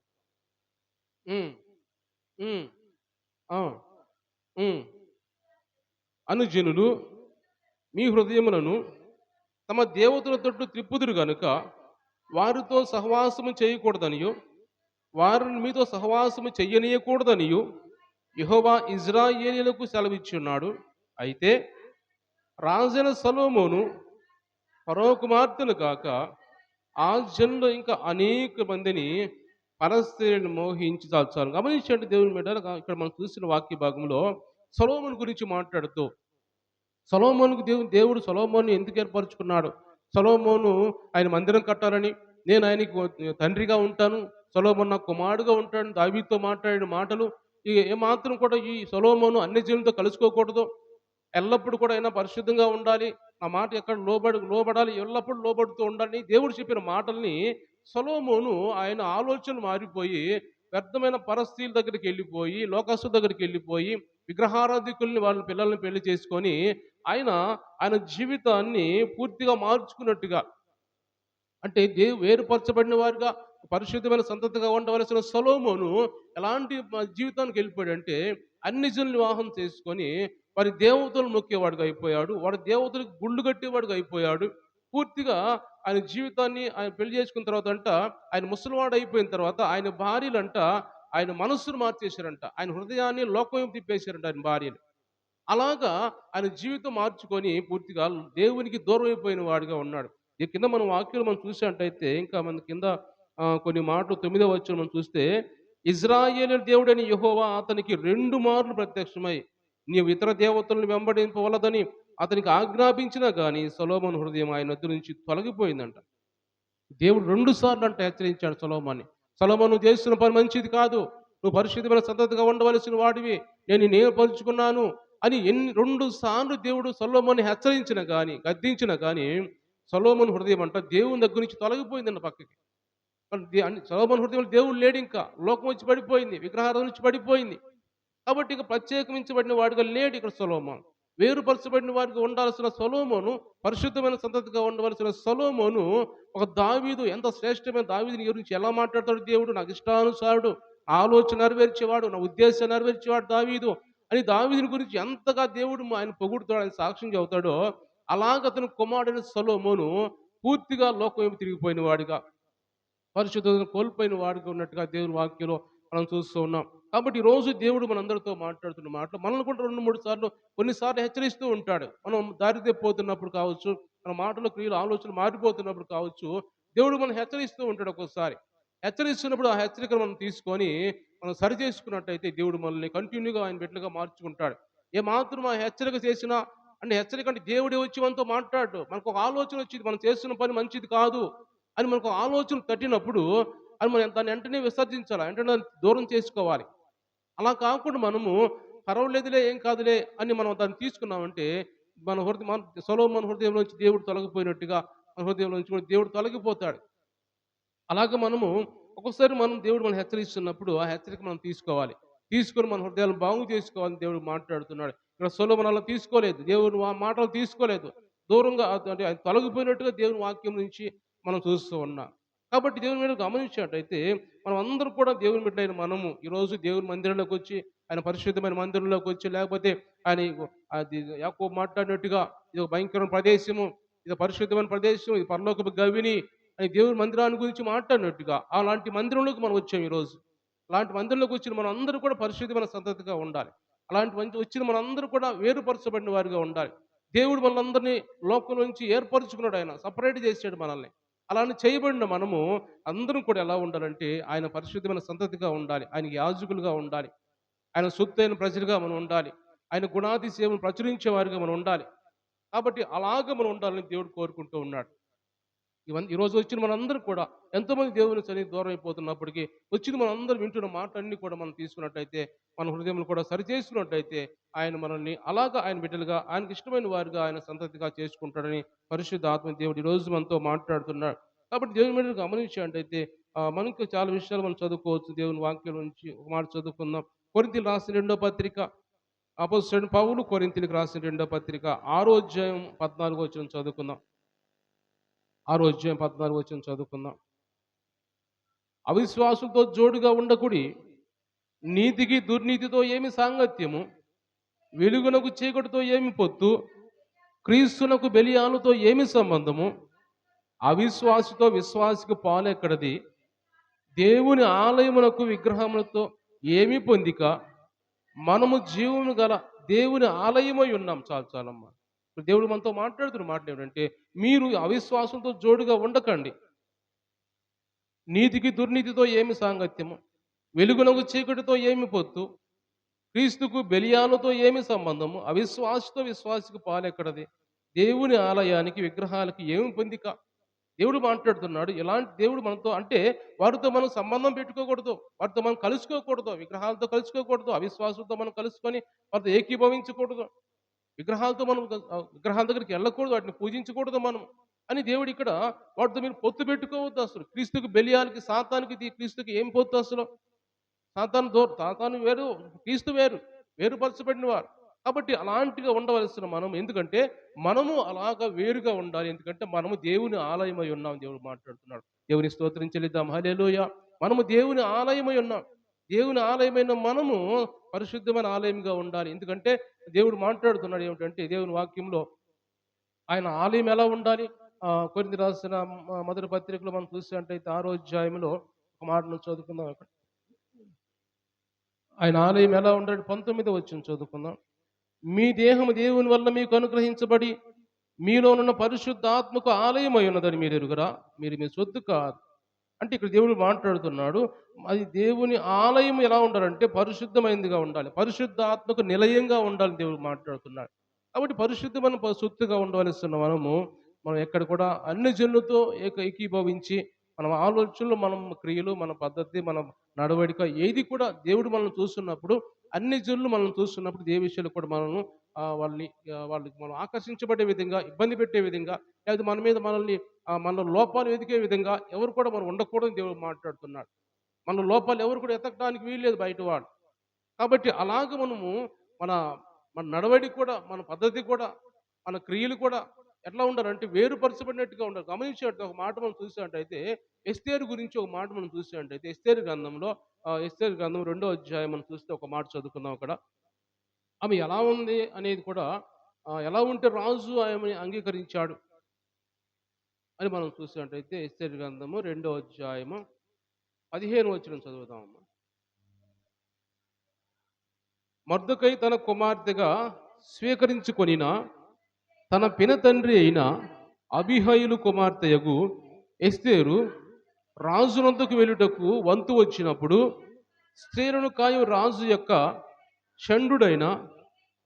హ్మ్. హ్మ్. ఆ! హ్మ్. అనుజనులు మీ హృదయములను తమ దేవతల తట్టు త్రిప్పుదురు గనుక వారితో సహవాసము చేయకూడదనియు, వారిని మీతో సహవాసము చెయ్యనీయకూడదనియు యెహోవా ఇశ్రాయేలీయులకు సెలవిచ్చున్నాడు. అయితే రాజైన సొలొమోను ఫరో కుమార్తెలు కాక ఆ జనులు ఇంకా అనేక మందిని పరస్త్రీలను మోహించి చాలు గమనించండి దేవుని బిడ్డలు. ఇక్కడ మనం చూసిన వాక్య భాగంలో సొలొమోను గురించి మాట్లాడుతూ సొలొమోనుకు దేవుడు సొలొమోనుని ఎందుకు ఏర్పరచుకున్నాడు? సొలొమోను ఆయన మందిరం కట్టాలని, నేను ఆయనకి తండ్రిగా ఉంటాను, సొలొమోను నాకు కుమారుడుగా ఉంటాడని దావీదుతో మాట్లాడిన మాటలు ఏమాత్రం కూడా ఈ సొలొమోను అన్ని జనులతో కలుసుకోకూడదు. ఎల్లప్పుడూ కూడా ఆయన పరిశుద్ధంగా ఉండాలి. నా మాట ఎక్కడ లోబడాలి, ఎల్లప్పుడూ లోబడుతూ ఉండాలని దేవుడు చెప్పిన మాటల్ని సొలొమోను ఆయన ఆలోచనలు మారిపోయి వ్యర్థమైన పరస్త్రీల దగ్గరికి వెళ్ళిపోయి, లోకస్తుల దగ్గరికి వెళ్ళిపోయి, విగ్రహారాధికుల్ని వాళ్ళ పిల్లల్ని పెళ్లి చేసుకొని ఆయన ఆయన జీవితాన్ని పూర్తిగా మార్చుకున్నట్టుగా, అంటే వేరుపరచబడిన వారుగా పరిశుద్ధమైన సంతతిగా ఉండవలసిన సొలొమోను ఎలాంటి జీవితానికి వెళ్ళిపోయాడంటే అన్ని జనులు వివాహం చేసుకొని వారి దేవతలు మొక్కేవాడుగా అయిపోయాడు. వాడి దేవతలకు గుళ్ళు కట్టేవాడుగా అయిపోయాడు. పూర్తిగా ఆయన జీవితాన్ని ఆయన పెళ్లి చేసుకున్న తర్వాత అంట ఆయన ముసలివాడు అయిపోయిన తర్వాత ఆయన భార్యలంట ఆయన మనస్సును మార్చేశారంట. ఆయన హృదయాన్ని లోకం వైపు తిప్పేశారంట ఆయన భార్యలు. అలాగా ఆయన జీవితం మార్చుకొని పూర్తిగా దేవునికి దూరం అయిపోయిన వాడిగా ఉన్నాడు. ఈ కింద మనం వాక్యాలు మనం చూసినట్టయితే ఇంకా మన కింద కొన్ని మాటలు 9వ వచనం మనం చూస్తే ఇజ్రాయేలు దేవుడైన యెహోవా అతనికి 2 మార్లు ప్రత్యక్షమై నీవు ఇతర దేవతలను వెంబడింపవలదని అతనికి ఆజ్ఞాపించినా గాని సొలొమోను హృదయం ఆయన వద్ద నుంచి తొలగిపోయిందంట. దేవుడు 2 సార్లు అంట హెచ్చరించాడు సొలొమోన్ని. సొలొమోను నువ్వు చేస్తున్న పని మంచిది కాదు. నువ్వు పరిశుద్ధమైన సంతతిగా ఉండవలసిన వాడివి. నేను నిన్ను ఏర్పరచుకున్నాను అని 2 సార్లు దేవుడు సొలొమోన్ని హెచ్చరించిన గాని, గద్దించిన గాని సొలొమోను హృదయం అంట దేవుని దగ్గర నుంచి తొలగిపోయిందంట పక్కకి. సొలొమోను హృదయంలో దేవుడు లేడింకా. లోకం వచ్చి పడిపోయింది. విగ్రహారాధన నుంచి పడిపోయింది. కాబట్టి ఇక ప్రత్యేకించబడిన వాడుగా లేడు ఇక్కడ సొలొమోను. వేరుపరచబడిన వారిగా ఉండాల్సిన సొలొమోను, పరిశుద్ధమైన సంతతిగా ఉండవలసిన సొలొమోను, ఒక దావీదు ఎంత శ్రేష్టమైన దావీదుని గురించి ఎలా మాట్లాడతాడు దేవుడు? నాకు ఇష్టానుసారుడు, ఆలోచన నెరవేర్చేవాడు, నా ఉద్దేశాన్ని నెరవేర్చేవాడు దావీదు అని దావీదుని గురించి ఎంతగా దేవుడు ఆయన పొగుడుతాడు, ఆయన సాక్ష్యం చెబుతాడో, అలాగ అతని కుమారుడైన సొలొమోను పూర్తిగా లోకం వైపు తిరిగిపోయిన వాడిగా, పరిశుద్ధతను కోల్పోయిన వాడిగా ఉన్నట్టుగా దేవుని వాక్యంలో మనం చూస్తూ ఉన్నాం. కాబట్టి ఈరోజు దేవుడు మనందరితో మాట్లాడుతున్న మాటలు మనల్ని కూడా 2, 3 సార్లు కొన్నిసార్లు హెచ్చరిస్తూ ఉంటాడు. మనం దారి తప్పిపోతున్నప్పుడు కావచ్చు, మన మాటలు, క్రియలు, ఆలోచనలు మారిపోతున్నప్పుడు కావచ్చు, దేవుడు మనం హెచ్చరిస్తూ ఉంటాడు ఒక్కోసారి. హెచ్చరిస్తున్నప్పుడు ఆ హెచ్చరికను మనం తీసుకొని మనం సరి చేసుకున్నట్టయితే దేవుడు మనల్ని కంటిన్యూగా ఆయన బిడ్డలుగా మార్చుకుంటాడు. ఏమాత్రం ఆ హెచ్చరిక చేసినా, అంటే హెచ్చరిక అంటే దేవుడే వచ్చి మనతో మాట్లాడు. మనకు ఒక ఆలోచన వచ్చింది, మనం చేస్తున్న పని మంచిది కాదు అని మనకు ఆలోచన తట్టినప్పుడు అది మనం దాన్ని వెంటనే విసర్జించాలి, వెంటనే దాన్ని దూరం చేసుకోవాలి. అలా కాకుండా మనము పర్వాలేదులే ఏం కాదులే అని మనం దాన్ని తీసుకున్నామంటే మన సొలొమోను హృదయంలోంచి దేవుడు తొలగిపోయినట్టుగా మన హృదయంలో నుంచి కూడా దేవుడు తొలగిపోతాడు. అలాగే మనము ఒక్కొక్కసారి దేవుడు మనం హెచ్చరిస్తున్నప్పుడు ఆ హెచ్చరిక మనం తీసుకోవాలి. తీసుకొని మన హృదయాలను బాగు చేసుకోవాలని దేవుడు మాట్లాడుతున్నాడు. ఇక్కడ సొలొమోను అలా తీసుకోలేదు. దేవుడు ఆ మాటలు తీసుకోలేదు. దూరంగా అంటే ఆయన తొలగిపోయినట్టుగా దేవుని వాక్యం నుంచి మనం చూస్తూ ఉన్నాం. కాబట్టి దేవుని మీద గమనించినట్టయితే మనం అందరం కూడా దేవుని బిడ్డలైన మనము ఈరోజు దేవుని మందిరంలోకి వచ్చి ఆయన పరిశుద్ధమైన మందిరంలోకి వచ్చి, లేకపోతే ఆయన అది యాకోబు మాట్లాడినట్టుగా ఇది ఒక భయంకరమైన ప్రదేశము, ఇది పరిశుద్ధమైన ప్రదేశం, ఇది పరలోకపు గవిని అని దేవుని మందిరాన్ని గురించి మాట్లాడినట్టుగా అలాంటి మందిరంలోకి మనం వచ్చాం ఈరోజు. అలాంటి మందిరంలోకి వచ్చిన మనం అందరూ కూడా పరిశుద్ధమైన సంతతిగా ఉండాలి. అలాంటి మంచి వచ్చిన మనందరూ కూడా వేరుపరచబడిన వారిగా ఉండాలి. దేవుడు మనందరినీ లోకం నుంచి ఏర్పరచుకున్నాడు, ఆయన సపరేట్ చేసాడు మనల్ని. అలానే చేయబడిన మనము అందరం కూడా ఎలా ఉండాలంటే ఆయన పరిశుద్ధమైన సంతతిగా ఉండాలి. ఆయనకి యాజకులుగా ఉండాలి. ఆయన సొత్తైన ప్రజలుగా మనం ఉండాలి. ఆయన గుణాతిశయములను ప్రచురించే వారిగా మనం ఉండాలి. కాబట్టి అలాగ మనం ఉండాలని దేవుడు కోరుకుంటూ ఉన్నాడు. ఇవన్నీ ఈరోజు వచ్చిన మనందరం కూడా ఎంతోమంది దేవుని సన్నిధి దూరం అయిపోతున్నప్పటికీ వచ్చిన మనందరం వింటున్న మాటలన్నీ కూడా మనం తీసుకున్నట్టయితే, మన హృదయంలో కూడా సరిచేసుకున్నట్టయితే ఆయన మనల్ని అలాగా ఆయన బిడ్డలుగా, ఆయనకి ఇష్టమైన వారిగా, ఆయన సంతతిగా చేసుకుంటాడని పరిశుద్ధ ఆత్మ దేవుడు ఈరోజు మనతో మాట్లాడుతున్నాడు. కాబట్టి దేవుని బిడ్డలు గమనించినట్టయితే మనకు చాలా విషయాలు మనం చదువుకోవచ్చు. దేవుని వాక్యం నుంచి ఒక మాట చదువుకుందాం. కొరింథీయులకు రాసిన 2వ పత్రిక, అపోస్తలుడైన పౌలు కొరింథీయులకు రాసిన 2వ పత్రిక 6వ అధ్యాయం 14వ వచనం చదువుకుందాం. 6వ అధ్యాయం 14వ వచనం చదువుకుందాం. అవిశ్వాసులతో జోడుగా ఉండకుడి. నీతికి దుర్నీతితో ఏమి సాంగత్యము? వెలుగునకు చీకటితో ఏమి పొత్తు? క్రీస్తునకు బెలియాలతో ఏమి సంబంధము? అవిశ్వాసితో విశ్వాసికి పాలెక్కడది? దేవుని ఆలయమునకు విగ్రహములతో ఏమి పొందిక? మనము జీవము గల దేవుని ఆలయమై ఉన్నాం. చాలు చాలమ్మా. ఇప్పుడు దేవుడు మనతో మాట్లాడుతున్న మాట ఏమిటంటే, మీరు అవిశ్వాసంతో జోడుగా ఉండకండి. నీతికి దుర్నీతితో ఏమి సాంగత్యము? వెలుగునకు చీకటితో ఏమి పొత్తు? క్రీస్తుకు బెలియాలతో ఏమి సంబంధము? అవిశ్వాసితో విశ్వాసికి పాలెక్కడది? దేవుని ఆలయానికి విగ్రహాలకి ఏమి పొందిక? దేవుడు మాట్లాడుతున్నాడు. ఎలాంటి దేవుడు మనతో అంటే వారితో మనం సంబంధం పెట్టుకోకూడదు. వారితో మనం కలుసుకోకూడదు. విగ్రహాలతో కలుసుకోకూడదు. అవిశ్వాసంతో మనం కలుసుకొని వారితో ఏకీభవించకూడదు. విగ్రహాల దగ్గరికి వెళ్ళకూడదు. వాటిని పూజించకూడదు మనం అని దేవుడు ఇక్కడ వాటితో మీరు పొత్తు పెట్టుకోవద్దు. అసలు క్రీస్తుకు బెలియాలకి సాతానికి క్రీస్తుకి ఏం పొత్తు అసలు? సాతాను వేరు, క్రీస్తు వేరు, వేరుపరచబడిన వారు. కాబట్టి అలాంటిగా ఉండవలసిన మనం, ఎందుకంటే మనము అలాగా వేరుగా ఉండాలి. ఎందుకంటే మనము దేవుని ఆలయమై ఉన్నాం. దేవుడు మాట్లాడుతున్నాడు. దేవుని స్తోత్రం చెల్లిద్దాం. హల్లెలూయా. మనము దేవుని ఆలయమై ఉన్నాం. దేవుని ఆలయమైన మనము పరిశుద్ధమైన ఆలయంగా ఉండాలి. ఎందుకంటే దేవుడు మాట్లాడుతున్నాడు ఏమిటంటే దేవుని వాక్యంలో ఆయన ఆలయం ఎలా ఉండాలి? కొరింథీ రాసిన మొదటి పత్రికలో మనం చూసినట్టయితే 6వ అధ్యాయంలో ఒక మాటను చదువుకుందాం. అక్కడ ఆయన ఆలయం ఎలా ఉండాలి? 19వ వచనం చదువుకుందాం. మీ దేహము దేవుని వల్ల మీకు అనుగ్రహించబడి మీలో ఉన్న పరిశుద్ధాత్మకు ఆలయమై ఉన్నదని మీరు ఎరుగురా? మీరు మీ సొత్తు కాదు. అంటే ఇక్కడ దేవుడు మాట్లాడుతున్నాడు. అది దేవుని ఆలయం ఎలా ఉండాలంటే పరిశుద్ధమైనదిగా ఉండాలి. పరిశుద్ధాత్మకు నిలయంగా ఉండాలని దేవుడు మాట్లాడుతున్నాడు. కాబట్టి పరిశుద్ధమైన సొత్తుగా ఉండవలసిన మనం ఎక్కడ కూడా అన్ని జనులతో ఏకీభవించి మన ఆలోచనలు, మనం క్రియలు, మన పద్ధతి, మన నడవడిక ఏది కూడా దేవుడు మనల్ని చూస్తున్నప్పుడు, అన్ని జనులు మనల్ని చూస్తున్నప్పుడు ఏ విషయాలు కూడా మనల్ని వాళ్ళకి మనం ఆకర్షించబడే విధంగా, ఇబ్బంది పెట్టే విధంగా, లేదా మన మీద మన లోపాలు వెతికే విధంగా ఎవరు కూడా మనం ఉండకూడదని దేవుడు మాట్లాడుతున్నాడు. మన లోపాలు ఎవరు కూడా ఎతకడానికి వీల్లేదు బయట వాడు. కాబట్టి అలాగ మనము మన మన నడవడి కూడా, మన పద్ధతి కూడా, మన క్రియలు కూడా ఎట్లా ఉండాలంటే వేరుపరచబడినట్టుగా ఉండాలి. గమనించేట ఒక మాట మనం చూసినట్టయితే ఎస్తేరు గురించి ఒక మాట మనం చూసినట్టయితే ఎస్తేరు గ్రంథంలో ఎస్తేరు గ్రంథం 2వ అధ్యాయం మనం చూస్తే ఒక మాట చదువుకుందాం. అక్కడ ఆమె ఎలా ఉంది అనేది కూడా, ఎలా ఉంటే రాజు ఆమెని అంగీకరించాడు అని మనం చూసినట్టయితే ఎస్తేరు గ్రంథము 2వ అధ్యాయము 15వ వచనం చదువుదామమ్మా. మొర్దెకై తన కుమార్తెగా స్వీకరించుకొనిన తన పినతండ్రి అయిన అబీహయీలు కుమార్తెయగు ఎస్తేరు రాజునందుకు వెళ్ళుటకు వంతు వచ్చినప్పుడు స్త్రీలను కాయు రాజు యొక్క షండుడైన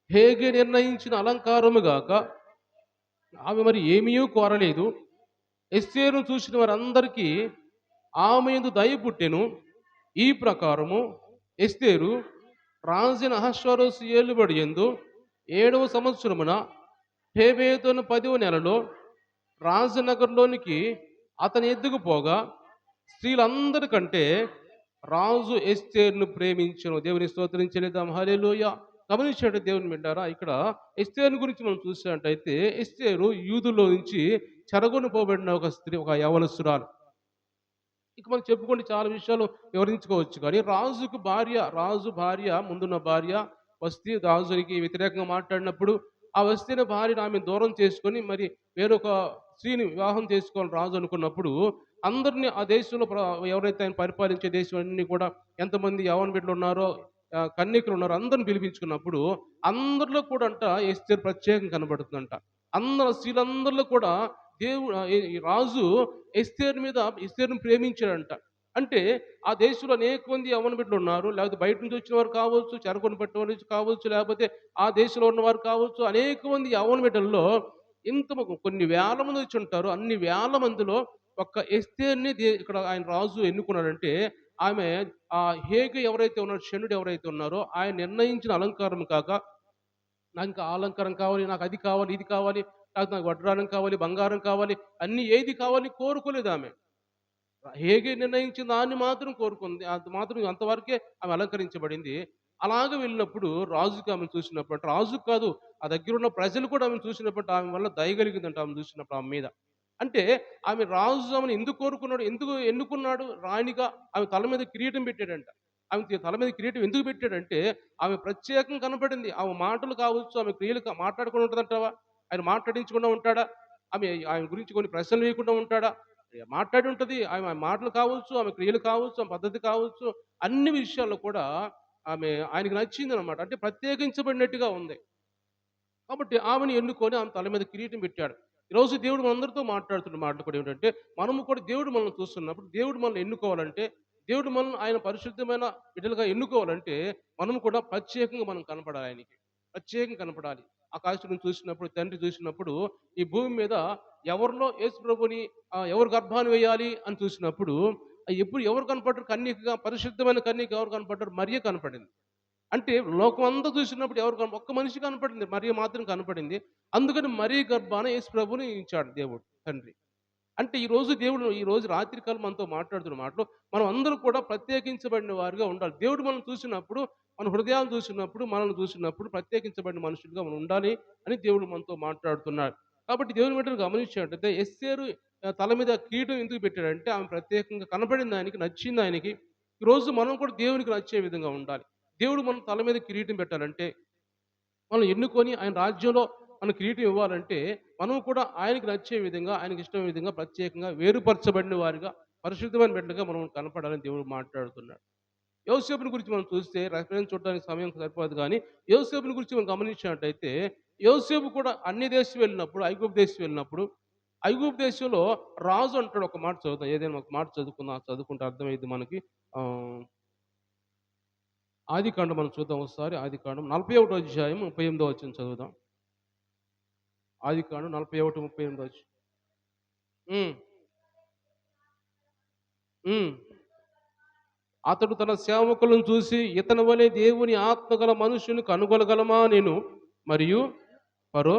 హేగే నిర్ణయించిన అలంకారము గాక ఆమె మరి ఏమీ కోరలేదు. ఎస్తేరును చూసిన వారందరికీ ఆమె యందు దయ పుట్టెను. ఈ ప్రకారము ఎస్తేరు రాజైన అహష్వేరోషు ఏలుబడి యందు 7వ సంవత్సరమున హేబేతోను 10వ నెలలో రాజనగర్లోనికి అతని ఎద్దుకు పోగా స్త్రీలందరికంటే రాజు ఎస్తేరును ప్రేమించను. దేవుని స్తోత్రం చెల్లిద్దాం. హల్లెలూయా. గమనించేట దేవుని బిడ్డారా, ఇక్కడ ఎస్తేరును గురించి మనం చూసినట్టయితే ఎస్తేరు యూదులో నుంచి చెరగొని పోబడిన ఒక స్త్రీ, ఒక యవనస్తురాలు. ఇక మనం చెప్పుకుంటే చాలా విషయాలు వివరించుకోవచ్చు. కానీ రాజు భార్య ముందున్న భార్య వస్తీ రాజునికి వ్యతిరేకంగా మాట్లాడినప్పుడు ఆ వస్తీన భార్యను ఆమె దూరం చేసుకొని మరి వేరొక స్త్రీని వివాహం చేసుకోవాలని రాజు అనుకున్నప్పుడు అందరినీ ఆ దేశంలో ఎవరైతే ఆయన పరిపాలించే దేశం అన్ని కూడా ఎంతమంది యవన బిడ్డలు ఉన్నారో, కన్యకులు ఉన్నారో అందరిని పిలిపించుకున్నప్పుడు అందరిలో కూడా ఎస్తేరు ప్రత్యేకంగా కనబడుతుందంట. అందరు స్త్రీలందరిలో కూడా ఈ రాజు ఎస్తేరును ప్రేమించాడంట. అంటే ఆ దేశంలో అనేక మంది యవ్వన బిడ్డలు ఉన్నారు. లేకపోతే బయట నుంచి వచ్చిన వారు కావచ్చు, చెరకొని పట్టిన వారు కావచ్చు, లేకపోతే ఆ దేశంలో ఉన్నవారు కావచ్చు. అనేక మంది యవ్వన బిడ్డల్లో కొన్ని వేల మంది వచ్చి ఉంటారు. అన్ని వేల మందిలో ఒక్క ఎస్తేర్ని ఇక్కడ ఆయన రాజు ఎన్నుకున్నాడంటే ఆమె హేగు ఎవరైతే ఉన్నారో, శనుడు ఎవరైతే ఉన్నారో ఆయన నిర్ణయించిన అలంకారం కాక, నాకు ఇంకా అలంకారం కావాలి, నాకు అది కావాలి, ఇది కావాలి, నాకు వడ్రానం కావాలి, బంగారం కావాలి, అన్ని ఏది కావాలి కోరుకోలేదు ఆమె. హేగే నిర్ణయించిన దాన్ని మాత్రం కోరుకుంది. అది మాత్రం అంతవరకే ఆమె అలంకరించబడింది. అలాగ వెళ్ళినప్పుడు రాజుకి ఆమెను చూసినప్పుడు, రాజు కాదు ఆ దగ్గర ఉన్న ప్రజలు కూడా ఆమెను చూసినప్పుడు ఆమె వల్ల దయగలిగిందంట ఆమె చూసినప్పుడు ఆమె మీద. అంటే ఆమె రాజు ఆమెను ఎందుకు కోరుకున్నాడు? ఎందుకు ఎన్నుకున్నాడు రాణిగా? ఆమె తల మీద కిరీటం పెట్టాడంట. ఆమె తల మీద కిరీటం ఎందుకు పెట్టాడంటే, ఆమె ప్రత్యేకంగా కనపడింది. ఆమె మాటలు కావచ్చు, ఆమె క్రియలు మాట్లాడకుండా ఉంటదంటావా? ఆయన మాట్లాడించకుండా ఉంటాడా? ఆమె గురించి కొన్ని ప్రశ్నలు వేయకుండా ఉంటాడా? మాట్లాడి ఉంటది. ఆమె మాటలు కావచ్చు, ఆమె క్రియలు కావచ్చు, ఆమె పద్ధతి కావచ్చు, అన్ని విషయాల్లో కూడా ఆయనకి నచ్చిందనమాట. అంటే ప్రత్యేకించబడినట్టుగా ఉంది. కాబట్టి ఆమెను ఎన్నుకొని ఆమె తల మీద కిరీటం పెట్టాడు. ఈరోజు దేవుడు మనందరితో మాట్లాడుతున్న మాటలు కూడా ఏమిటంటే, మనము కూడా దేవుడు మనల్ని చూస్తున్నప్పుడు, దేవుడు మనల్ని ఎన్నుకోవాలంటే, దేవుడు మనల్ని ఆయన పరిశుద్ధమైన బిడ్డలుగా ఎన్నుకోవాలంటే, మనము కూడా ప్రత్యేకంగా మనం కనపడాలి ఆయనకి. ప్రత్యేకంగా కనపడాలి. ఆకాశం చూసినప్పుడు, తండ్రి చూసినప్పుడు, ఈ భూమి మీద ఎవరిలో యేసు ప్రభుని ఎవరు గర్భాన్ని వేయాలి అని చూసినప్పుడు, ఎప్పుడు ఎవరు కనపడ్డారు? కన్యకగా పరిశుద్ధమైన కన్యక ఎవరు కనపడ్డారు? మరియ కనపడింది. అంటే లోకమంతా చూసినప్పుడు ఎవరు ఒక్క మనిషి కనపడింది. మరియ మాత్రం కనపడింది. అందుకని మరియ గర్భాన యేసు ప్రభువుని ఉంచాడు దేవుడు తండ్రి. అంటే ఈ రోజు రాత్రి కాలం మనతో మాట్లాడుతున్న మాటలు మనం అందరూ కూడా ప్రత్యేకించబడిన వారుగా ఉండాలి. దేవుడు మనం చూసినప్పుడు, మన హృదయాలు చూసినప్పుడు, మనల్ని చూసినప్పుడు ప్రత్యేకించబడిన మనుషులుగా మనం ఉండాలి అని దేవుడు మనతో మాట్లాడుతున్నాడు. కాబట్టి దేవుని బిడ్డలు గమనించినట్టయితే ఎస్తేరు తల మీద కిరీటం ఎందుకు పెట్టాడంటే ఆమె ప్రత్యేకంగా కనపడింది ఆయనకి, నచ్చింది ఆయనకి. ఈరోజు మనం కూడా దేవునికి నచ్చే విధంగా ఉండాలి. దేవుడు మన తల మీద కిరీటం పెట్టాలంటే, మనం ఎన్నుకొని ఆయన రాజ్యంలో మన కిరీటం ఇవ్వాలంటే, మనం కూడా ఆయనకి నచ్చే విధంగా, ఆయనకి ఇష్టమైన విధంగా ప్రత్యేకంగా వేరుపరచబడిన వారిగా, పరిశుద్ధమైన బిడ్డలుగా మనం కనపడాలని దేవుడు మాట్లాడుతున్నాడు. యోసేపుని గురించి మనం చూస్తే రెఫరెన్స్ చూడడానికి సమయం సరిపోదు కానీ, యోసేపుని గురించి మనం గమనించినట్టయితే, యోసేపు కూడా అన్య దేశం వెళ్ళినప్పుడు, ఐగుప్తు దేశం వెళ్ళినప్పుడు, ఐగుప్తు దేశంలో రాజు అంటాడు. ఒక మాట చదువుతాం. ఏదైనా ఒక మాట చదువుకుందాం. చదువుకుంటే అర్థమైంది మనకి. ఆహ్, ఆదికాండం మనం చూద్దాం ఒకసారి. ఆదికాండం 41 అధ్యాయం 38 వచనం చదువుదాం. ఆదికాండం 41, 38 వచనం. హ్మ్. హ్మ్. అతడు తన సేవకులను చూసి, ఇతని వలె దేవుని ఆత్మగల మనుష్యుని కనుగొనగలమా నేను? మరియు ఫరో,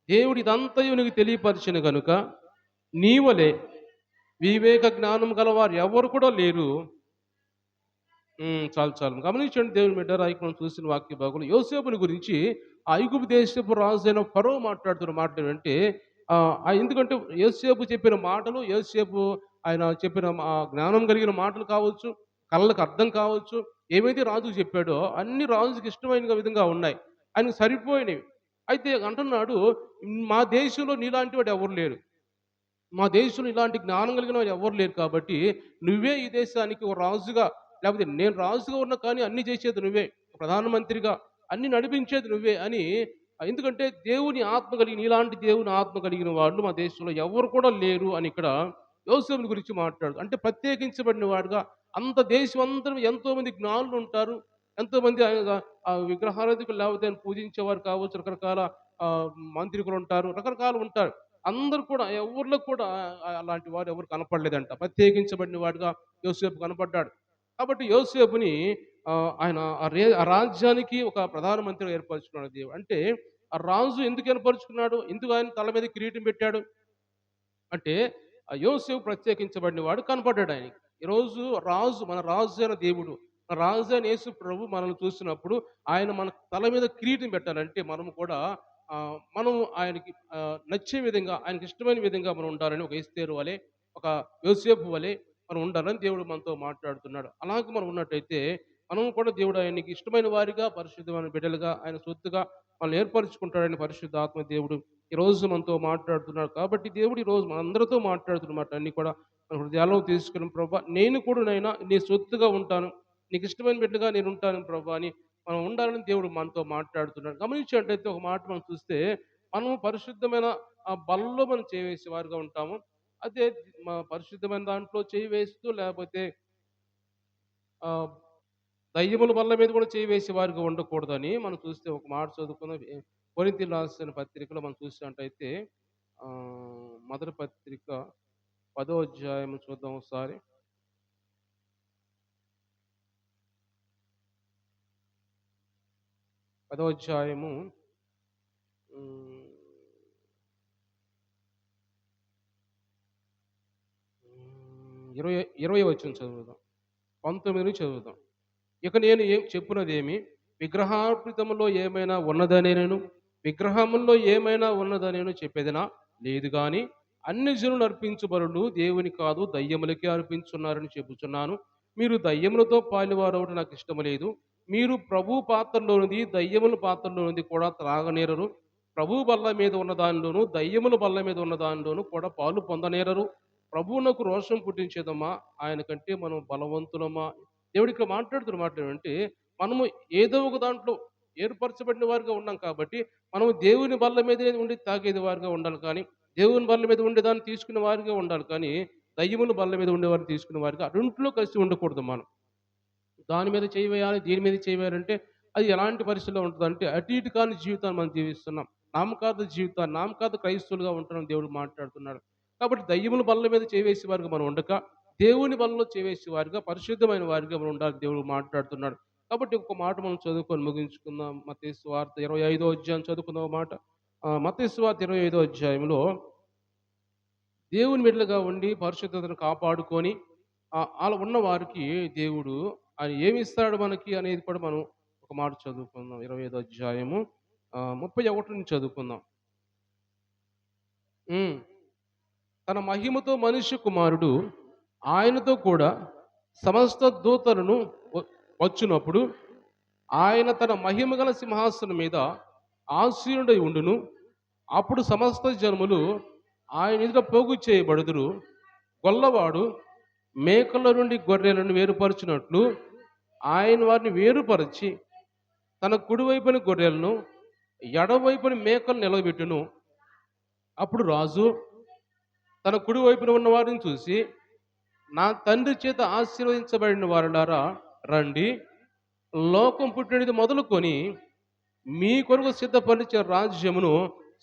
దేవుడు ఇదంతయు నీకు తెలియపరిచెను గనుక, నీ వలె వివేక జ్ఞానం గలవారు ఎవరు కూడా లేరు. చాలు చాలు. గమనించండి దేవుని బిడ్డలారా, ఇక్కడ మనం చూసిన వాక్య భాగంలో యోసేపుని గురించి ఆ ఐగుప్తు దేశపు రాజు అయిన ఫరో మాట్లాడుతున్న మాటలు ఏంటంటే, ఎందుకంటే యోసేపు చెప్పిన మాటలు, యోసేపు ఆయన చెప్పిన జ్ఞానం కలిగిన మాటలు కావచ్చు, కళ్ళకు అర్థం కావచ్చు, ఏమైతే రాజుకు చెప్పాడో అన్ని రాజుకి ఇష్టమైన విధంగా ఉన్నాయి. ఆయనకు సరిపోయినవి. అయితే అంటున్నాడు, మా దేశంలో నీలాంటి వాడు ఎవరు లేరు. మా దేశంలో ఇలాంటి జ్ఞానం కలిగిన వారు ఎవ్వరు లేరు కాబట్టి, నువ్వే ఈ దేశానికి ఒక రాజుగా, లేకపోతే నేను రాజుగా ఉన్నా కానీ అన్నీ చేసేది నువ్వే. ప్రధానమంత్రిగా అన్నీ నడిపించేది నువ్వే అని. ఎందుకంటే దేవుని ఆత్మ కలిగిన, నీలాంటి దేవుని ఆత్మ కలిగిన వాళ్ళు మా దేశంలో ఎవరు కూడా లేరు అని ఇక్కడ యోసేపుని గురించి మాట్లాడు. అంటే ప్రత్యేకించబడిన వాడుగా, అంత దేశం అందరూ ఎంతోమంది జ్ఞానులు ఉంటారు. ఎంతోమంది విగ్రహారాధికులు లేకపోతే ఆయన పూజించేవారు కావచ్చు, రకరకాల మంత్రికులు ఉంటారు, రకరకాలు ఉంటారు. అందరూ కూడా ఎవరిలో కూడా అలాంటి వారు ఎవరు కనపడలేదంట. ప్రత్యేకించబడిన వాడుగా యోసేపు కనపడ్డాడు. కాబట్టి యోసేపుని ఆయన ఆ రాజ్యానికి ఒక ప్రధానమంత్రిగా ఏర్పరచుకున్నాడు దేవుడు. అంటే ఆ రాజు ఎందుకు ఏర్పరచుకున్నాడు? ఎందుకు ఆయన తల మీద కిరీటం పెట్టాడు? అంటే ఆ యోసేపు ప్రత్యేకించబడిన వాడు కనపడ్డాడు ఆయనకి. ఈరోజు మన రాజు అయిన దేవుడు, మన రాజు అయిన యేసు ప్రభు మనల్ని చూసినప్పుడు ఆయన మన తల మీద కిరీటం పెట్టాలంటే మనము కూడా మనం ఆయనకి నచ్చే విధంగా, ఆయనకి ఇష్టమైన విధంగా మనం ఉండాలని, ఒక ఎస్తేరు వలె, ఒక యోసేపు వలె మనం ఉండాలని దేవుడు మనతో మాట్లాడుతున్నాడు. అలాగే మనం ఉన్నట్టయితే మనం కూడా దేవుడు ఆయనకి ఇష్టమైన వారిగా, పరిశుద్ధమైన బిడ్డలుగా, ఆయన సొత్తుగా మనల్ని ఏర్పరచుకుంటాడని పరిశుద్ధ ఆత్మ దేవుడు ఈరోజు మనతో మాట్లాడుతున్నాడు. కాబట్టి దేవుడు ఈరోజు మనందరితో మాట్లాడుతున్న మాటలన్నీ కూడా మన హృదయాల్లో తీసుకుని, ప్రభా నేను కూడా నైనా నీ సొత్తుగా ఉంటాను, నీకు ఇష్టమైన బిడ్డగా నేను ఉంటాను ప్రభా అని మనం ఉండాలని దేవుడు మనతో మాట్లాడుతున్నాడు. గమనించినట్టయితే ఒక మాట మనం చూస్తే, మనము పరిశుద్ధమైన ఆ బలలో మనం చేయి వేసే వారుగా ఉంటాము. అదే పరిశుద్ధమైన దాంట్లో చేయి వేస్తూ, లేకపోతే ఆహ్, దయ్యముల బల్ల మీద కూడా చేయి వేసే వారుగా ఉండకూడదని మనం చూస్తే ఒక మాట చదువుకున్న కొరింథీయులకు రాసిన పత్రికలో మనం చూసినట్టయితే మొదటి పత్రిక 10వ అధ్యాయం చూద్దాం ఒకసారి. 10వ అధ్యాయము హ్మ్. 20 వచనం చదువుదాం. 19 చదువుదాం. ఇక నేను చెప్పున్నదేమి, విగ్రహార్పితములో ఏమైనా ఉన్నదనేను, విగ్రహముల్లో ఏమైనా ఉన్నదనేను చెప్పేదినా? లేదు గాని అన్ని జనులు అర్పించు బలులు దేవుని కాదు దయ్యములకే అర్పించున్నారని చెబుతున్నాను. మీరు దయ్యములతో పాలువారవడం నాకు ఇష్టం లేదు. మీరు ప్రభు పాత్రలోనిది దయ్యముల పాత్రలోనిది కూడా త్రాగనేరరు. ప్రభు బల్ల మీద ఉన్న దానిలోను దయ్యముల బల్ల మీద ఉన్న దానిలోను కూడా పాలు పొందనేరరు. ప్రభువునకు రోషం పుట్టించేదమ్మా, ఆయన కంటే మనం బలవంతులమా. దేవుడు ఇక్కడ మాట్లాడుతున్న మాట ఏమంటే, మనము ఏదో ఒక దాంట్లో ఏర్పరచబడిన వారిగా ఉన్నాం కాబట్టి మనము దేవుని బల్ల మీదే ఉండి తాగేది వారిగా ఉండాలి కానీ, దేవుని బల్ల మీద ఉండేదాన్ని తీసుకునే వారిగా ఉండాలి కానీ, దయ్యముల బల్ల మీద ఉండేవారిని తీసుకునే వారిగా రెంట్లో కలిసి ఉండకూడదు మనం. దాని మీద చేయి వేయాలి, దీని మీద చేయి వేయాలంటే అది ఎలాంటి పరిస్థితిలో ఉంటుందంటే అటు ఇటు కాని జీవితాన్ని మనం జీవిస్తున్నాం. నామకార్థ జీవితాన్ని, నామకార్థ క్రైస్తవులుగా ఉంటున్నాం దేవుడు మాట్లాడుతున్నాడు. కాబట్టి దయ్యముల బల్ల మీద చేయి వేసే వారిగా మనం ఉండక, దేవుని బలలో చేయి వేసే వారిగా, పరిశుద్ధమైన వారిగా మనం ఉండాలి దేవుడు మాట్లాడుతున్నాడు. కాబట్టి ఒక మాట మనం చదువుకొని ముగించుకుందాం. మత్తయి సువార్త 25వ అధ్యాయం చదువుకుందాం ఒక మాట. మత్తయి సువార్త 25వ అధ్యాయంలో దేవుని బిడ్డలుగా ఉండి పరిశుద్ధతను కాపాడుకొని అలా ఉన్న వారికి దేవుడు ఆయన ఏమి ఇస్తాడు మనకి అనేది కూడా మనం ఒక మాట చదువుకుందాం. 25వ అధ్యాయము 31 నుంచి చదువుకుందాం. ఉమ్. తన మహిమతో మనుష్య కుమారుడు ఆయనతో కూడా సమస్త దూతలను వచ్చినప్పుడు ఆయన తన మహిమ గల సింహాసనం మీద ఆసీనుడై ఉండును. అప్పుడు సమస్త జనములు ఆయన ఎదుట పోగు చేయబడుదురు. గొల్లవాడు మేకల నుండి గొర్రెలను వేరుపరచినట్లు ఆయన వారిని వేరుపరచి తన కుడివైపున గొర్రెలను ఎడవైపున మేకలు నిలబెట్టును. అప్పుడు రాజు తన కుడివైపున ఉన్న వారిని చూసి, నా తండ్రి చేత ఆశీర్వదించబడిన వారులారా రండి, లోకం పుట్టినది మొదలుకొని మీ కొరకు సిద్ధపరిచే రాజ్యమును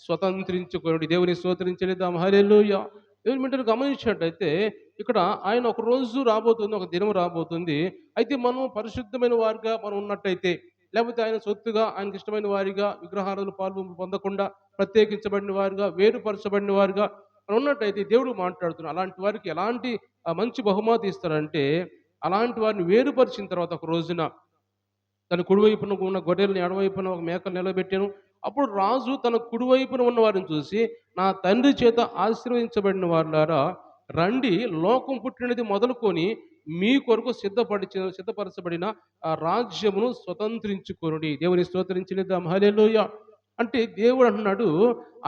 స్వతంత్రించుకొని దేవుని స్తోత్రించలేదాం. హల్లెలూయా. దేవుని బిడ్డలు గమనించినట్టయితే ఇక్కడ ఆయన ఒక రోజు రాబోతుంది, ఒక దినం రాబోతుంది. అయితే మనం పరిశుద్ధమైన వారిగా మనం ఉన్నట్టయితే, లేకపోతే ఆయన సొత్తుగా ఆయనకి ఇష్టమైన వారిగా విగ్రహాలను పాలు పొందకుండా ప్రత్యేకించబడిన వారిగా వేరుపరచబడిన వారిగా మనం ఉన్నట్టయితే దేవుడు మాట్లాడుతున్నాడు. అలాంటి వారికి ఎలాంటి మంచి బహుమతి ఇస్తారంటే, అలాంటి వారిని వేరుపరిచిన తర్వాత ఒక రోజున తన కుడివైపున ఉన్న గొర్రెలను ఎడవైపున ఒక మేకలు నిలబెట్టాను. అప్పుడు రాజు తన కుడివైపున ఉన్న వారిని చూసి, నా తండ్రి చేత ఆశీర్వదించబడిన వారులారా రండి, లోకం పుట్టినది మొదలుకొని మీ కొరకు సిద్ధపరచబడిన ఆ రాజ్యమును స్వతంత్రించుకొనుడి. దేవుని స్తోత్రించలేదాం. హల్లెలూయా. అంటే దేవుడు అంటున్నాడు,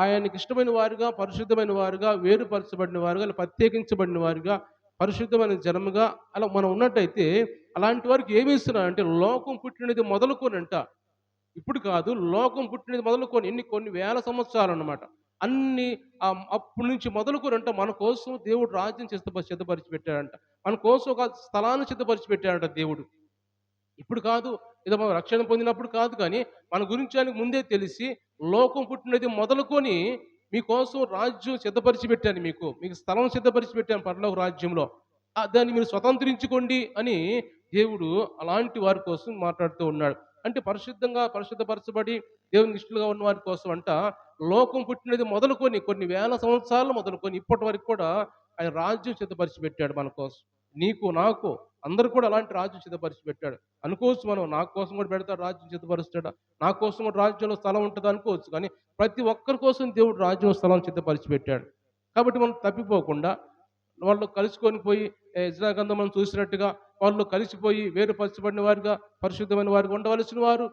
ఆయనకి ఇష్టమైన వారుగా, పరిశుద్ధమైన వారుగా, వేరుపరచబడిన వారుగా, ప్రత్యేకించబడిన వారుగా, పరిశుద్ధమైన జనముగా అలా మనం ఉన్నట్టయితే అలాంటి వారికి ఏమి ఇస్తున్నారంటే, లోకం పుట్టినది మొదలుకొనంట, ఇప్పుడు కాదు, లోకం పుట్టినది మొదలుకొని కొన్ని వేల సంవత్సరాలు అన్నమాట. అన్ని అప్పటి నుంచి మొదలుకొనంట మన కోసం దేవుడు రాజ్యం సిద్ధపరిచి పెట్టాడంట. మన కోసం ఒక స్థలాన్ని సిద్ధపరిచి పెట్టాడంట దేవుడు. ఇప్పుడు కాదు, ఏదో మనం రక్షణ పొందినప్పుడు కాదు, కానీ మన గురించి ఆయనకు ముందే తెలిసి లోకం పుట్టినది మొదలుకొని మీకోసం రాజ్యం సిద్ధపరిచి పెట్టాను, మీకు స్థలం సిద్ధపరిచి పెట్టాను పరలోక రాజ్యంలో, దాన్ని మీరు స్వతంత్రించుకోండి అని దేవుడు అలాంటి వారి కోసం మాట్లాడుతూ ఉన్నాడు. అంటే పరిశుద్ధపరచబడి దేవుని ఇష్టలుగా ఉన్న వారి కోసం అంట లోకం పుట్టినది మొదలుకొని కొన్ని వేల సంవత్సరాలు మొదలుకొని ఇప్పటి వరకు కూడా ఆయన రాజ్యం సిద్ధపరిచి పెట్టాడు మన కోసం. నీకు నాకు అందరు కూడా అలాంటి రాజ్యం సిద్ధపరిచి పెట్టాడు. అనుకోవచ్చు మనం, నా కోసం కూడా పెడతాడు, రాజ్యం సిద్ధపరుస్తాడా, నా కోసం కూడా రాజ్యంలో స్థలం ఉంటుంది అనుకోవచ్చు. కానీ ప్రతి ఒక్కరి కోసం దేవుడు రాజ్యం స్థలం సిద్ధపరిచి పెట్టాడు. కాబట్టి మనం తప్పిపోకుండా వాళ్ళు కలుసుకొని పోయి ఇజ్రాగ్రంథం మనం చూసినట్టుగా వాళ్ళు కలిసిపోయి వేరుపరచబడిన వారుగా, పరిశుద్ధమైన వారుగా ఉండవలసిన వారు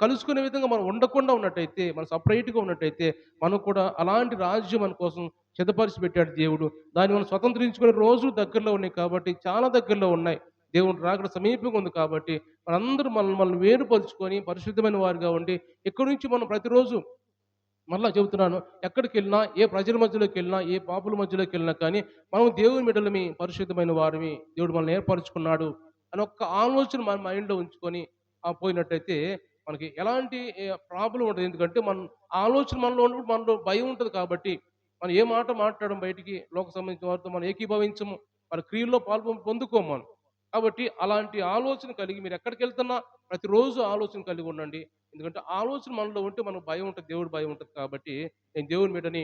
కలుసుకునే విధంగా మనం ఉండకుండా ఉన్నట్టయితే, మనం సపరేట్గా ఉన్నట్టయితే, మనం కూడా అలాంటి రాజ్యం మన కోసం సిద్ధపరిచి పెట్టాడు దేవుడు. దాన్ని మనం స్వతంత్రించుకునే రోజులు దగ్గరలో ఉన్నాయి కాబట్టి, చాలా దగ్గరలో ఉన్నాయి. దేవుడు రాకడ సమీపంగా ఉంది కాబట్టి మనందరూ మనల్ని వేరుపరుచుకొని పరిశుద్ధమైన వారుగా ఉండి ఇక్కడి నుంచి మనం ప్రతిరోజు, మళ్ళా చెబుతున్నాను, ఎక్కడికి వెళ్ళినా, ఏ ప్రజల మధ్యలోకి వెళ్ళినా, ఏ పాపుల మధ్యలోకి వెళ్ళినా కానీ మనం దేవుని బిడ్డలమి, పరిశుద్ధమైన వారిని దేవుడు మనల్ని ఏర్పరచుకున్నాడు అని ఒక్క ఆలోచన మన మైండ్లో ఉంచుకొని పోయినట్టయితే మనకి ఎలాంటి ప్రాబ్లం ఉంటుంది. ఎందుకంటే మన ఆలోచన మనలో ఉన్నప్పుడు మనలో భయం ఉంటుంది కాబట్టి మనం ఏ మాట మాట్లాడడం, బయటికి లోక సంబంధించిన వారితో మనం ఏకీభవించము, మన క్రియల్లో పొందుకోము మనం. కాబట్టి అలాంటి ఆలోచన కలిగి మీరు ఎక్కడికి వెళ్తున్నా ప్రతిరోజు ఆలోచన కలిగి ఉండండి. ఎందుకంటే ఆలోచన మనలో ఉంటే మనకు భయం ఉంటుంది, దేవుడు భయం ఉంటుంది. కాబట్టి నేను దేవుని బిడ్డని,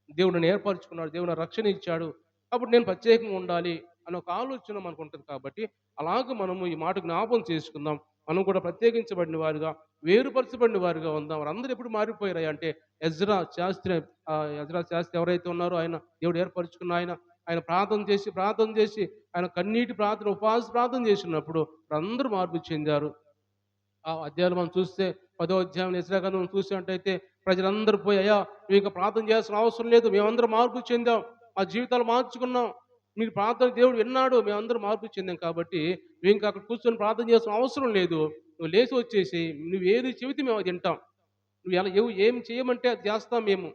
దేవుడిని ఏర్పరచుకున్నాడు, దేవుని రక్షణ ఇచ్చాడు, కాబట్టి నేను ప్రత్యేకంగా ఉండాలి అనే ఒక ఆలోచన మనకు ఉంటుంది. కాబట్టి అలాగ మనము ఈ మాట జ్ఞాపకం చేసుకుందాం. మనం కూడా ప్రత్యేకించబడిన వారుగా, వేరుపరచబడిన వారుగా ఉందాం. వారందరూ ఎప్పుడు మారిపోయారయ్యా అంటే ఎజ్రా శాస్త్రి ఎవరైతే ఉన్నారో ఆయన దేవుడు ఏర్పరచుకున్న ఆయన, ఆయన ప్రార్థన చేసి ఆయన కన్నీటి ప్రార్థన, ఉపవాస ప్రార్థన చేసినప్పుడు వారందరూ మార్పు చెందారు. ఆ అధ్యాయాలు మనం చూస్తే 10వ అధ్యాయం యెజ్రా గ్రంథం మనం చూసినట్టయితే ప్రజలందరూ పోయి, అయ్యా మేము ఇక ప్రార్థన చేయాల్సిన అవసరం లేదు. మేమందరం మార్పు చెందాం. మా జీవితాలు మార్చుకున్నాం. మీరు ప్రార్థన దేవుడు విన్నాడు. మేమందరం మార్పు చెందాం కాబట్టి మేము ఇంక అక్కడ కూర్చొని ప్రార్థన చేయాల్సిన అవసరం లేదు. నువ్వు లేచి వచ్చేసి నువ్వు ఏది చెబితే మేము అది వింటాం. నువ్వు ఎలా ఏం చేయమంటే అది చేస్తాం మేము.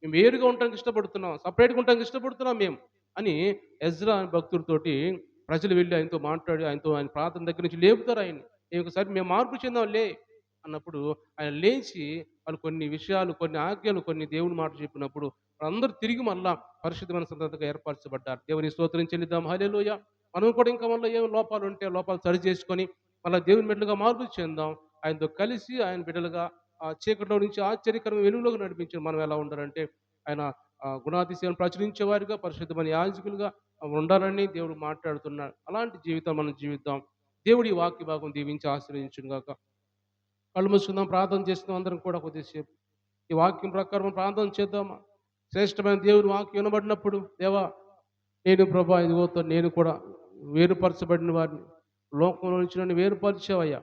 మేము వేరుగా ఉండటానికి ఇష్టపడుతున్నాం. సెపరేట్‌గా ఉండటానికి ఇష్టపడుతున్నాం మేము అని ఎజ్రా అనే భక్తుడితోటి ప్రజలు వెళ్లి ఆయనతో మాట్లాడి ఆయన ప్రార్థన దగ్గర నుంచి లేపుతారు ఆయన్ని. ఒకసారి మేము మార్పు చెందాంలే అన్నప్పుడు ఆయన లేచి వాళ్ళు కొన్ని విషయాలు, కొన్ని ఆజ్ఞలు, కొన్ని దేవుని మాటలు చెప్పినప్పుడు అందరూ తిరిగి మళ్ళా పరిశుద్ధమైన సంతతిగా ఏర్పరచబడ్డారు. దేవుని స్తోత్రం చెల్లిద్దాం. హల్లెలూయా. మనం కూడా ఇంకా మనలో ఏం లోపాలు ఉంటే ఆ లోపాలు సరి చేసుకొని మళ్ళా దేవుని బిడ్డలుగా మార్పు చెందాం. ఆయనతో కలిసి ఆయన బిడ్డలుగా ఆ చీకటిలో నుంచి ఆశ్చర్యకరమైన వెలుగులోకి నడిపించిన మనం ఎలా ఉండాలంటే ఆయన గుణాతిశయాలను ప్రచురించేవారుగా, పరిశుద్ధమైన యాజకులుగా ఉండాలని దేవుడు మాట్లాడుతున్నాడు. అలాంటి జీవితం మనం జీవిద్దాం. దేవుడి ఈ వాక్య భాగం దీవించి ఆశీర్వదించును గాక. కళ్ళు మూసుకుందాం, ప్రార్థన చేస్తున్నాం అందరం కూడా కొద్దిసేపు. ఈ వాక్యం ప్రకారం ప్రార్థన చేద్దామా? శ్రేష్టమైన దేవుని వాక్యం వినబడినప్పుడు, దేవా నేను ప్రభా ఇదిగో నేను కూడా వేరుపరచబడిన వారిని, లోకంలో నుంచి నన్ను వేరుపరిచావయ్యా.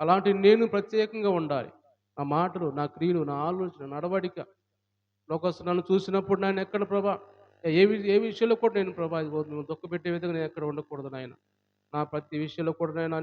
అలాంటి నేను ప్రత్యేకంగా ఉండాలి. నా మాటలు, నా క్రియలు, నా ఆలోచన, నడవడిక లోకస్తులు నన్ను చూసినప్పుడు నాయన ఎక్కడ ప్రభా ఏ విషయంలో కూడా నేను ప్రభా ఇదిగో నువ్వు దుఃఖపెట్టే విధంగా నేను ఎక్కడ ఉండకూడదు నాయన. నా ప్రతి విషయంలో కూడా నాయన